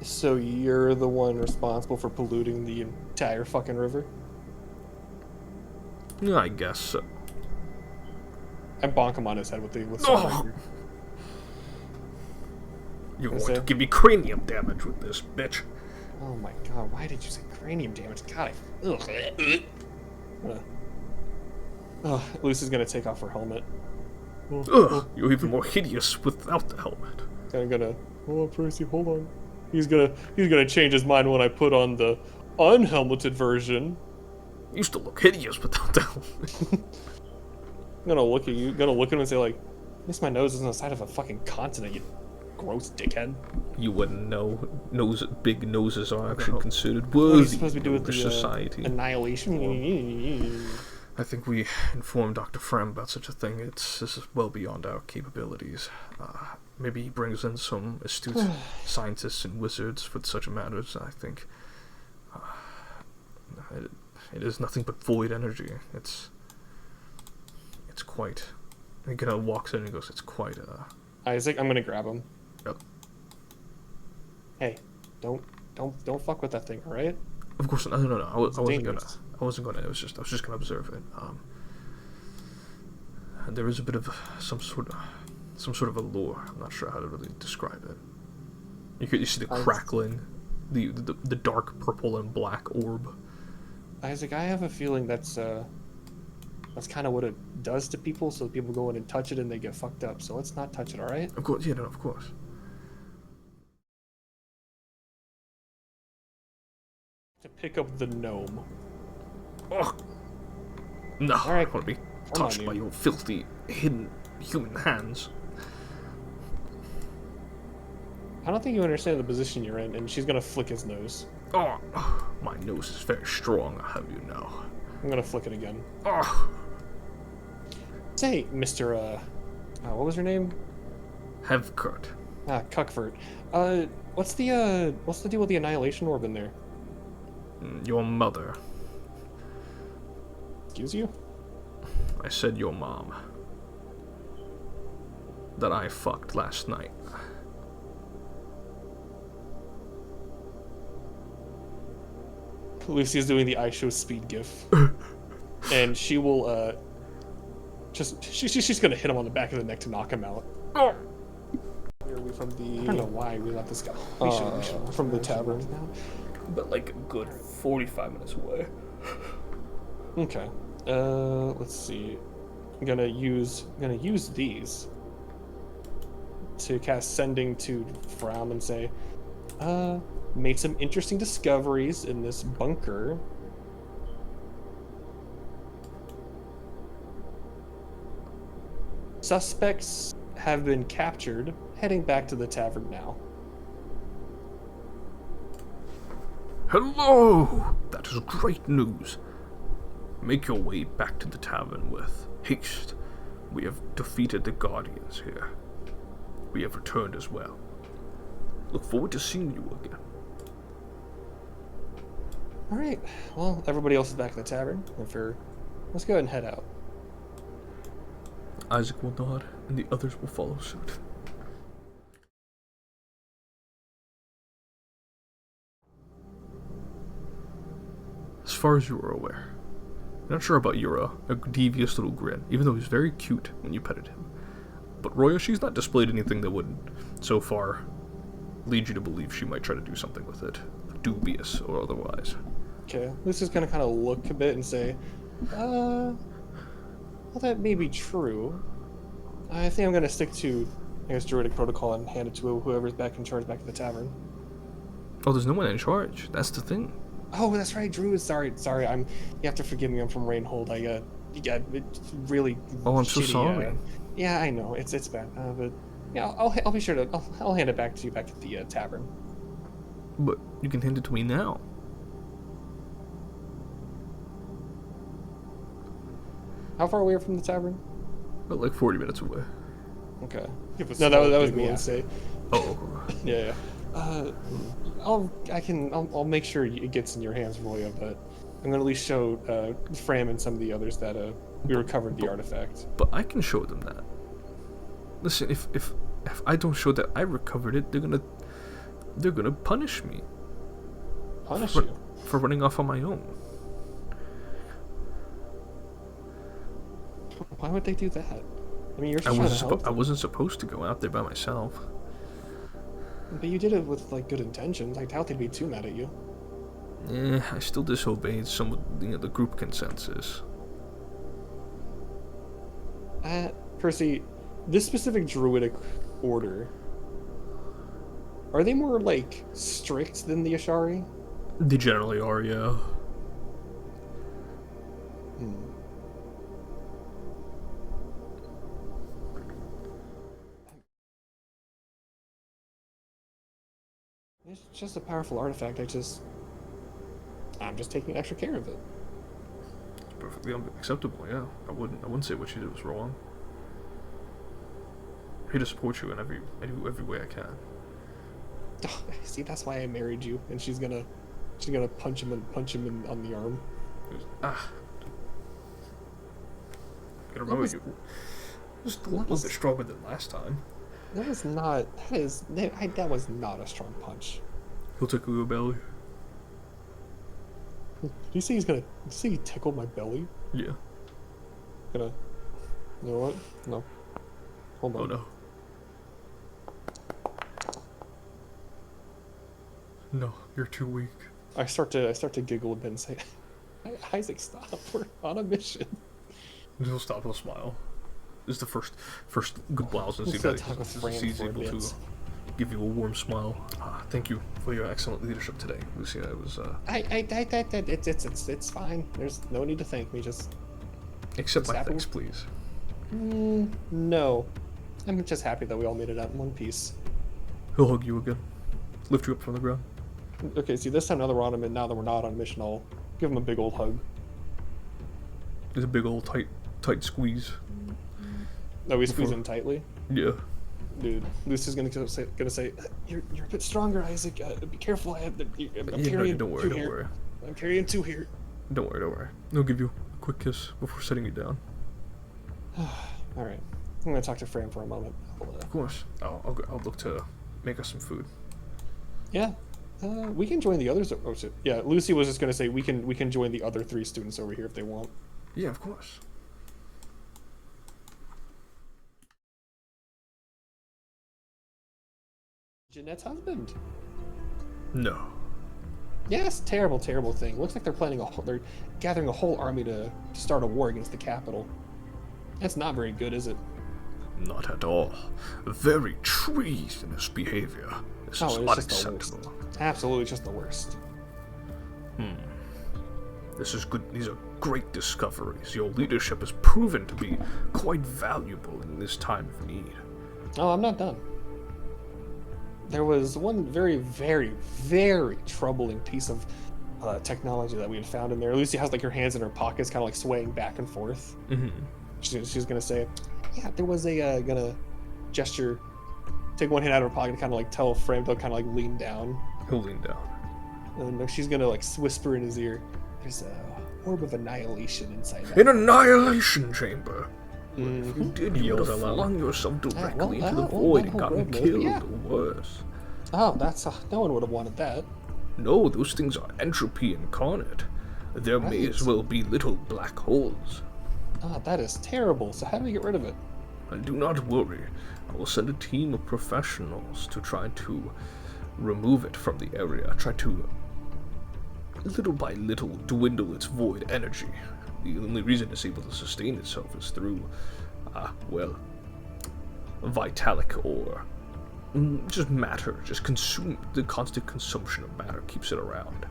[SPEAKER 4] So you're the one responsible for polluting the entire fucking river?
[SPEAKER 1] I guess so.
[SPEAKER 4] I bonk him on his head with
[SPEAKER 1] Oh! You're going to give me cranium damage with this, bitch.
[SPEAKER 4] Oh my god, why did you say cranium damage? God, Lucy's gonna take off her helmet.
[SPEAKER 1] Ugh, you're even more hideous without the helmet.
[SPEAKER 4] I'm gonna. Oh, Percy, hold on. He's gonna change his mind when I put on the unhelmeted version.
[SPEAKER 1] You still look hideous without the helmet.
[SPEAKER 4] I'm gonna look at you. Gonna look at him and say like, at least my nose isn't the side of a fucking continent. You gross dickhead.
[SPEAKER 1] You wouldn't know. Big noses are actually considered worthy. What are you supposed to do with the
[SPEAKER 4] society? Annihilation.
[SPEAKER 1] I think we informed Dr. Frem about such a thing. This is well beyond our capabilities. Maybe he brings in some astute scientists and wizards for such matters. I think It is nothing but void energy. It's quite. He kind of walks in and goes, "It's quite
[SPEAKER 4] Isaac, I'm gonna grab him.
[SPEAKER 1] Yep.
[SPEAKER 4] Hey, don't fuck with that thing, all right?
[SPEAKER 1] Of course, no. I wasn't
[SPEAKER 4] dangerous.
[SPEAKER 1] gonna. I was just gonna observe it. And there is a bit of some sort of allure. I'm not sure how to really describe it. You see the crackling, the dark purple and black orb.
[SPEAKER 4] Isaac, I have a feeling that's kind of what it does to people. So people go in and touch it and they get fucked up. So let's not touch it, all right?
[SPEAKER 1] Of course, yeah, no, of course. To
[SPEAKER 4] pick up the gnome.
[SPEAKER 1] Oh no!
[SPEAKER 4] All right.
[SPEAKER 1] I don't want to be touched by your filthy, hidden human hands.
[SPEAKER 4] I don't think you understand the position you're in, and she's gonna flick his nose.
[SPEAKER 1] Oh, my nose is very strong, I have you know.
[SPEAKER 4] I'm gonna flick it again.
[SPEAKER 1] Oh.
[SPEAKER 4] Say, Mr. What was her name?
[SPEAKER 1] Hevkurt.
[SPEAKER 4] Cuckford. What's the deal with the annihilation orb in there?
[SPEAKER 1] Your mother.
[SPEAKER 4] Excuse you?
[SPEAKER 1] I said your mom. That I fucked last night.
[SPEAKER 4] Lucy's doing the I show speed gif. And she will, she's gonna hit him on the back of the neck to knock him out.
[SPEAKER 1] Oh.
[SPEAKER 4] Where are we from the... I don't know why we let this go. We should from the tavern now.
[SPEAKER 1] But like a good 45 minutes away.
[SPEAKER 4] Okay. Let's see. I'm gonna use these to cast Sending to Frown and say, made some interesting discoveries in this bunker. Suspects have been captured, heading back to the tavern now.
[SPEAKER 1] Hello! That is great news. Make your way back to the tavern with haste. We have defeated the Guardians here. We have returned as well. Look forward to seeing you again.
[SPEAKER 4] Alright, well, everybody else is back at the tavern. Let's go ahead and head out.
[SPEAKER 1] Isaac will nod, and the others will follow suit. As far as you are aware, I'm not sure about Yura, a devious little grin, even though he's very cute when you petted him. But Roya, she's not displayed anything that would, so far, lead you to believe she might try to do something with it, dubious or otherwise.
[SPEAKER 4] Okay, Lucy's gonna kind of look a bit and say, well, that may be true. I think I'm gonna stick to, I guess, Druidic protocol and hand it to whoever's back in charge back at the tavern.
[SPEAKER 1] Oh, there's no one in charge. That's the thing.
[SPEAKER 4] Oh, that's right, Druid. Sorry. You have to forgive me. I'm from Rainhold. It's really.
[SPEAKER 1] Oh, I'm so
[SPEAKER 4] shitty,
[SPEAKER 1] sorry.
[SPEAKER 4] Yeah, I know. It's bad. But yeah, I'll be sure to. I'll hand it back to you back at the tavern.
[SPEAKER 1] But you can hand it to me now.
[SPEAKER 4] How far away are we from the tavern?
[SPEAKER 1] But like 40 minutes away.
[SPEAKER 4] Okay. No, that was me. Say.
[SPEAKER 1] Oh.
[SPEAKER 4] Yeah. I'll make sure it gets in your hands, Roya, but I'm gonna at least show Fram and some of the others that we recovered the artifact.
[SPEAKER 1] But I can show them that. Listen, if I don't show that I recovered it, they're gonna punish me.
[SPEAKER 4] Punish you?
[SPEAKER 1] For running off on my own.
[SPEAKER 4] Why would they do that? I mean, you're just trying to help them.
[SPEAKER 1] I wasn't supposed to go out there by myself.
[SPEAKER 4] But you did it with like good intentions. I doubt they'd be too mad at you.
[SPEAKER 1] Yeah, I still disobeyed some of the group consensus.
[SPEAKER 4] Percy, this specific druidic order, are they more like strict than the Ashari?
[SPEAKER 1] They generally are, yeah. It's just a powerful artifact. I'm just taking extra care of it. It's perfectly acceptable, yeah. I wouldn't say what she did was wrong. I'm here to support you in every way I can.
[SPEAKER 4] Oh, see, that's why I married you. And she's gonna punch him on the arm.
[SPEAKER 1] Ah. Gotta remember you. Just a little bit stronger than last time.
[SPEAKER 4] That was not. That was not a strong punch.
[SPEAKER 1] He'll tickle your belly.
[SPEAKER 4] Do you see he's gonna? Do you see he tickled my belly?
[SPEAKER 1] Yeah.
[SPEAKER 4] Gonna. You know what? No. Hold on.
[SPEAKER 1] Oh no. No, you're too weak.
[SPEAKER 4] I start to giggle a bit and say, Isaac, stop. We're on a mission.
[SPEAKER 1] He'll stop. He'll smile. This is the first good blow since
[SPEAKER 4] Let's talk with Fran
[SPEAKER 1] he's
[SPEAKER 4] for a
[SPEAKER 1] able
[SPEAKER 4] bit.
[SPEAKER 1] to give you a warm smile. Thank you for your excellent leadership today, Lucia. It was
[SPEAKER 4] It's fine. There's no need to thank me. Just
[SPEAKER 1] accept my
[SPEAKER 4] happy.
[SPEAKER 1] thanks, please.
[SPEAKER 4] No. I'm just happy that we all made it out in one piece.
[SPEAKER 1] He'll hug you again, lift you up from the ground.
[SPEAKER 4] Okay, see, this time now that we're on a mission, now that we're not on a mission, I'll give him a big old hug.
[SPEAKER 1] There's a big old tight squeeze.
[SPEAKER 4] No, we squeeze in tightly.
[SPEAKER 1] Yeah.
[SPEAKER 4] Dude, Lucy's gonna say, you're a bit stronger, Isaac. Be careful. I'm carrying
[SPEAKER 1] don't worry.
[SPEAKER 4] I'm carrying two here.
[SPEAKER 1] Don't worry. I'll give you a quick kiss before setting you down.
[SPEAKER 4] All right, I'm gonna talk to Fran for a moment.
[SPEAKER 1] Of course. I'll look to make us some food.
[SPEAKER 4] Yeah, we can join the others. Oh shit. Yeah, Lucy was just gonna say we can join the other 3 students over here if they want.
[SPEAKER 1] Yeah, of course.
[SPEAKER 4] Jeanette's husband.
[SPEAKER 1] No.
[SPEAKER 4] Yes, terrible thing. Looks like they're they're gathering a whole army to start a war against the capital. That's not very good, is it?
[SPEAKER 1] Not at all. Very treasonous behavior. This is
[SPEAKER 4] It's just the
[SPEAKER 1] unacceptable.
[SPEAKER 4] worst. Absolutely just the worst.
[SPEAKER 1] This is good. These are great discoveries. Your leadership has proven to be quite valuable in this time of need.
[SPEAKER 4] Oh, I'm not done. There was one very troubling piece of technology that we had found in there. Lucy has like her hands in her pockets, kind of like swaying back and forth.
[SPEAKER 1] Mm-hmm.
[SPEAKER 4] She's gonna say, yeah, there was a gonna gesture, take one hand out of her pocket, kind of like tell Fran to kind of like lean down.
[SPEAKER 1] He'll lean down.
[SPEAKER 4] And she's gonna like whisper in his ear, there's a orb of annihilation inside that.
[SPEAKER 1] An annihilation chamber.
[SPEAKER 4] Mhm.
[SPEAKER 1] If you did, you would have flung yourself directly into the void and gotten
[SPEAKER 4] goodness,
[SPEAKER 1] killed,
[SPEAKER 4] yeah.
[SPEAKER 1] or worse.
[SPEAKER 4] Oh, that's no one would have wanted that.
[SPEAKER 1] No, those things are entropy incarnate. There may as well be little black holes.
[SPEAKER 4] Ah, that is terrible. So how do we get rid of it?
[SPEAKER 1] And do not worry, I will send a team of professionals to try to remove it from the area, try to, little by little, dwindle its void energy. The only reason it's able to sustain itself is through, vitalic or just matter, just the constant consumption of matter keeps it around.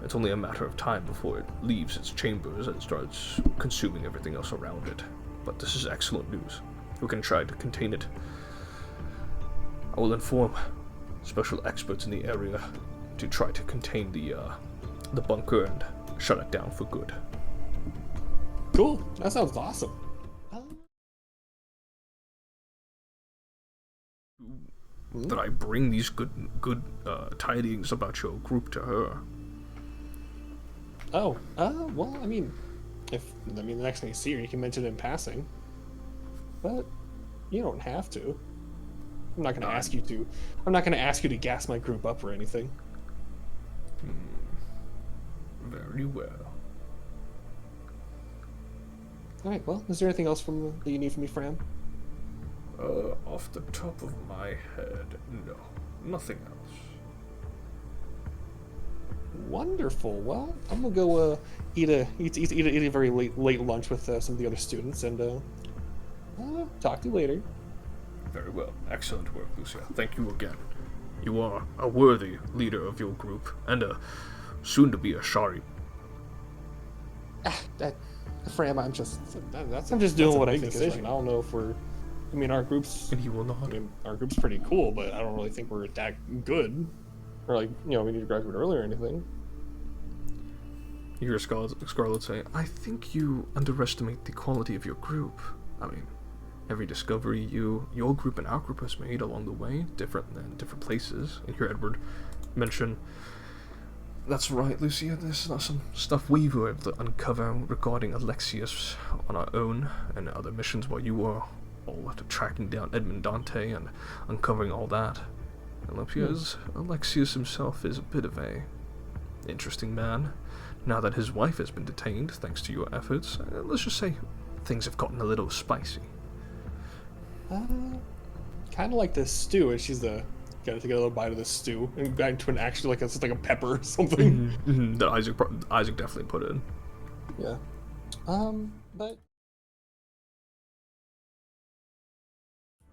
[SPEAKER 1] It's only a matter of time before it leaves its chambers and starts consuming everything else around it. But this is excellent news. We can try to contain it. I will inform special experts in the area to try to contain the bunker and shut it down for good.
[SPEAKER 4] Cool. That sounds awesome.
[SPEAKER 1] That I bring these good tidings about your group to her.
[SPEAKER 4] Oh, well, I mean, the next time you see her, you can mention it in passing. But you don't have to. I'm not going to ask you to. I'm not going to ask you to gas my group up or anything.
[SPEAKER 1] Very well.
[SPEAKER 4] All right. Well, is there anything else that you need from me, Fran?
[SPEAKER 1] Off the top of my head, no, nothing else.
[SPEAKER 4] Wonderful. Well, I'm gonna go eat a very late lunch with some of the other students, and talk to you later.
[SPEAKER 1] Very well. Excellent work, Lucia. Thank you again. You are a worthy leader of your group, and soon to be a Shari.
[SPEAKER 4] Fran, I'm just doing what I think is right. I don't know if we're. I mean, our group's.
[SPEAKER 1] And he will not.
[SPEAKER 4] I mean, our group's pretty cool, but I don't really think we're that good, or like we need to graduate early or anything.
[SPEAKER 1] You hear Scarlet say, "I think you underestimate the quality of your group. I mean, every discovery your group and our group has made along the way, different places." And hear Edward mention, That's right, Lucia. There's not some stuff we were able to uncover regarding Alexius on our own and other missions while you were all after tracking down Edmund Dante and uncovering all that. It appears Alexius himself is a bit of a interesting man. Now that his wife has been detained, thanks to your efforts, let's just say things have gotten a little spicy.
[SPEAKER 4] Kind of like the stew, and she's gotta take a little bite of the stew and back into an actually like it's like a pepper or something.
[SPEAKER 1] That Isaac definitely put in.
[SPEAKER 4] Yeah. But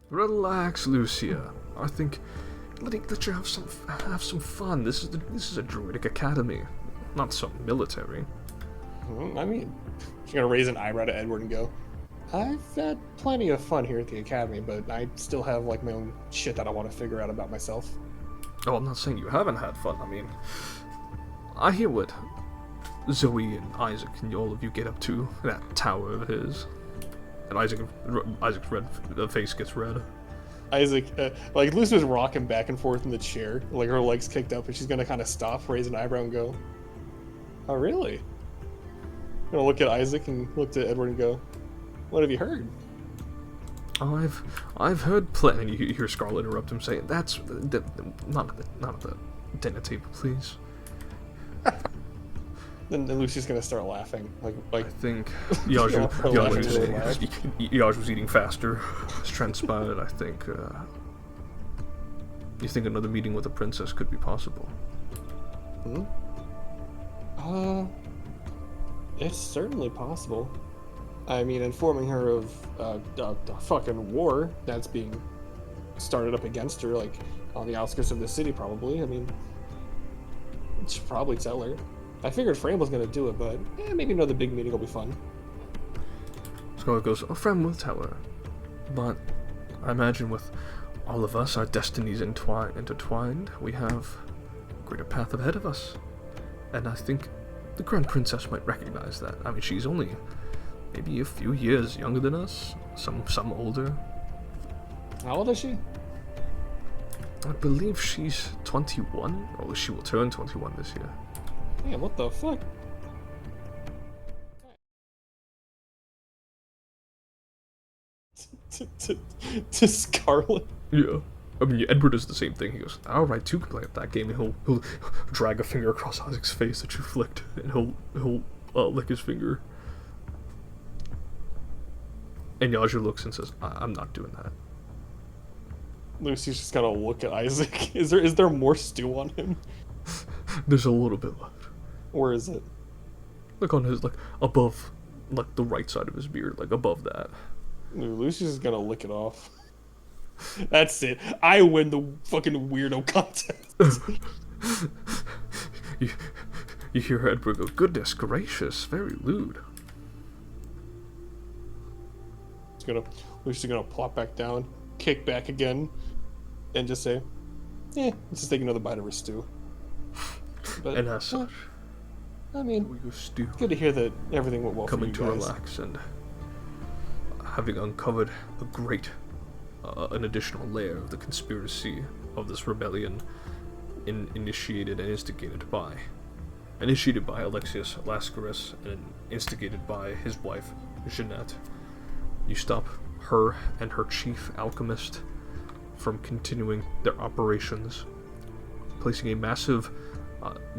[SPEAKER 1] Relax, Lucia. I think let you have some fun. This is a druidic academy, not some military.
[SPEAKER 4] I mean, she's gonna raise an eyebrow to Edward and go, I've had plenty of fun here at the academy, but I still have like my own shit that I want to figure out about myself.
[SPEAKER 1] Oh, I'm not saying you haven't had fun. I mean, I hear what Zoe and Isaac and all of you get up to that tower of his. And Isaac's face gets red.
[SPEAKER 4] Isaac, like Lucy's rocking back and forth in the chair, like her legs kicked up, and she's gonna kind of stop, raise an eyebrow, and go, "Oh, really?" I'm gonna look at Isaac and look at Edward and go, "What have you heard?"
[SPEAKER 1] I've heard plenty. You hear Scarlet interrupt him, saying, "That's not at the dinner table, please."
[SPEAKER 4] Then Lucy's gonna start laughing, like
[SPEAKER 1] I think Yaj was eating faster. It's transpired. I think. You think another meeting with the princess could be possible?
[SPEAKER 4] It's certainly possible. I mean, informing her of the fucking war that's being started up against her, like on the outskirts of the city, probably. I mean, I should probably tell her. I figured Fran was gonna do it, but maybe another big meeting will be fun.
[SPEAKER 1] Scarlet goes, "A friend will tell her," but I imagine with all of us, our destinies intertwined, we have a greater path ahead of us, and I think the Grand Princess might recognize that. I mean, she's only maybe a few years younger than us, some older.
[SPEAKER 4] How old is she?
[SPEAKER 1] I believe she's 21, or she will turn 21 this year.
[SPEAKER 4] Yeah, what the fuck? To Scarlet.
[SPEAKER 1] Yeah. I mean, Edward does the same thing. He goes, "Alright, two can play at that game," and he'll drag a finger across Isaac's face that you flicked, and he'll lick his finger. And Yaja looks and says, "I'm not doing that."
[SPEAKER 4] Lucy's just gotta look at Isaac. Is there more stew on him?
[SPEAKER 1] There's a little bit left.
[SPEAKER 4] Where is it?
[SPEAKER 1] Like on his, above, the right side of his beard, above that.
[SPEAKER 4] Lucy's just gonna lick it off. That's it. I win the fucking weirdo contest.
[SPEAKER 1] You hear Edward go, "Goodness gracious, very lewd."
[SPEAKER 4] Lucy's gonna plop back down, kick back again, and just say, let's just take another bite of her stew. But,
[SPEAKER 1] And as such,
[SPEAKER 4] I mean,
[SPEAKER 1] we go stew.
[SPEAKER 4] good to hear that everything went well
[SPEAKER 1] Coming
[SPEAKER 4] for you
[SPEAKER 1] to
[SPEAKER 4] guys.
[SPEAKER 1] relax and having uncovered an additional layer of the conspiracy of this rebellion initiated and instigated by Alexius Lascaris and instigated by his wife, Jeanette. You stop her and her chief alchemist from continuing their operations, placing a massive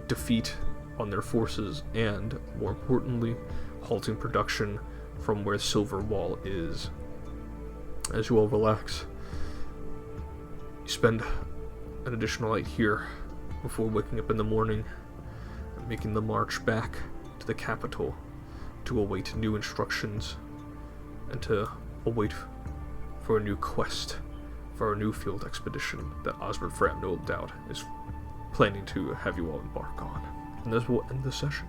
[SPEAKER 1] defeat on their forces and, more importantly, halting production from where Silver Wall is. As you all relax, you spend an additional night here before waking up in the morning and making the march back to the capital to await new instructions and to await for a new quest for a new field expedition that Osbert Fram, no doubt, is planning to have you all embark on. And this will end the session.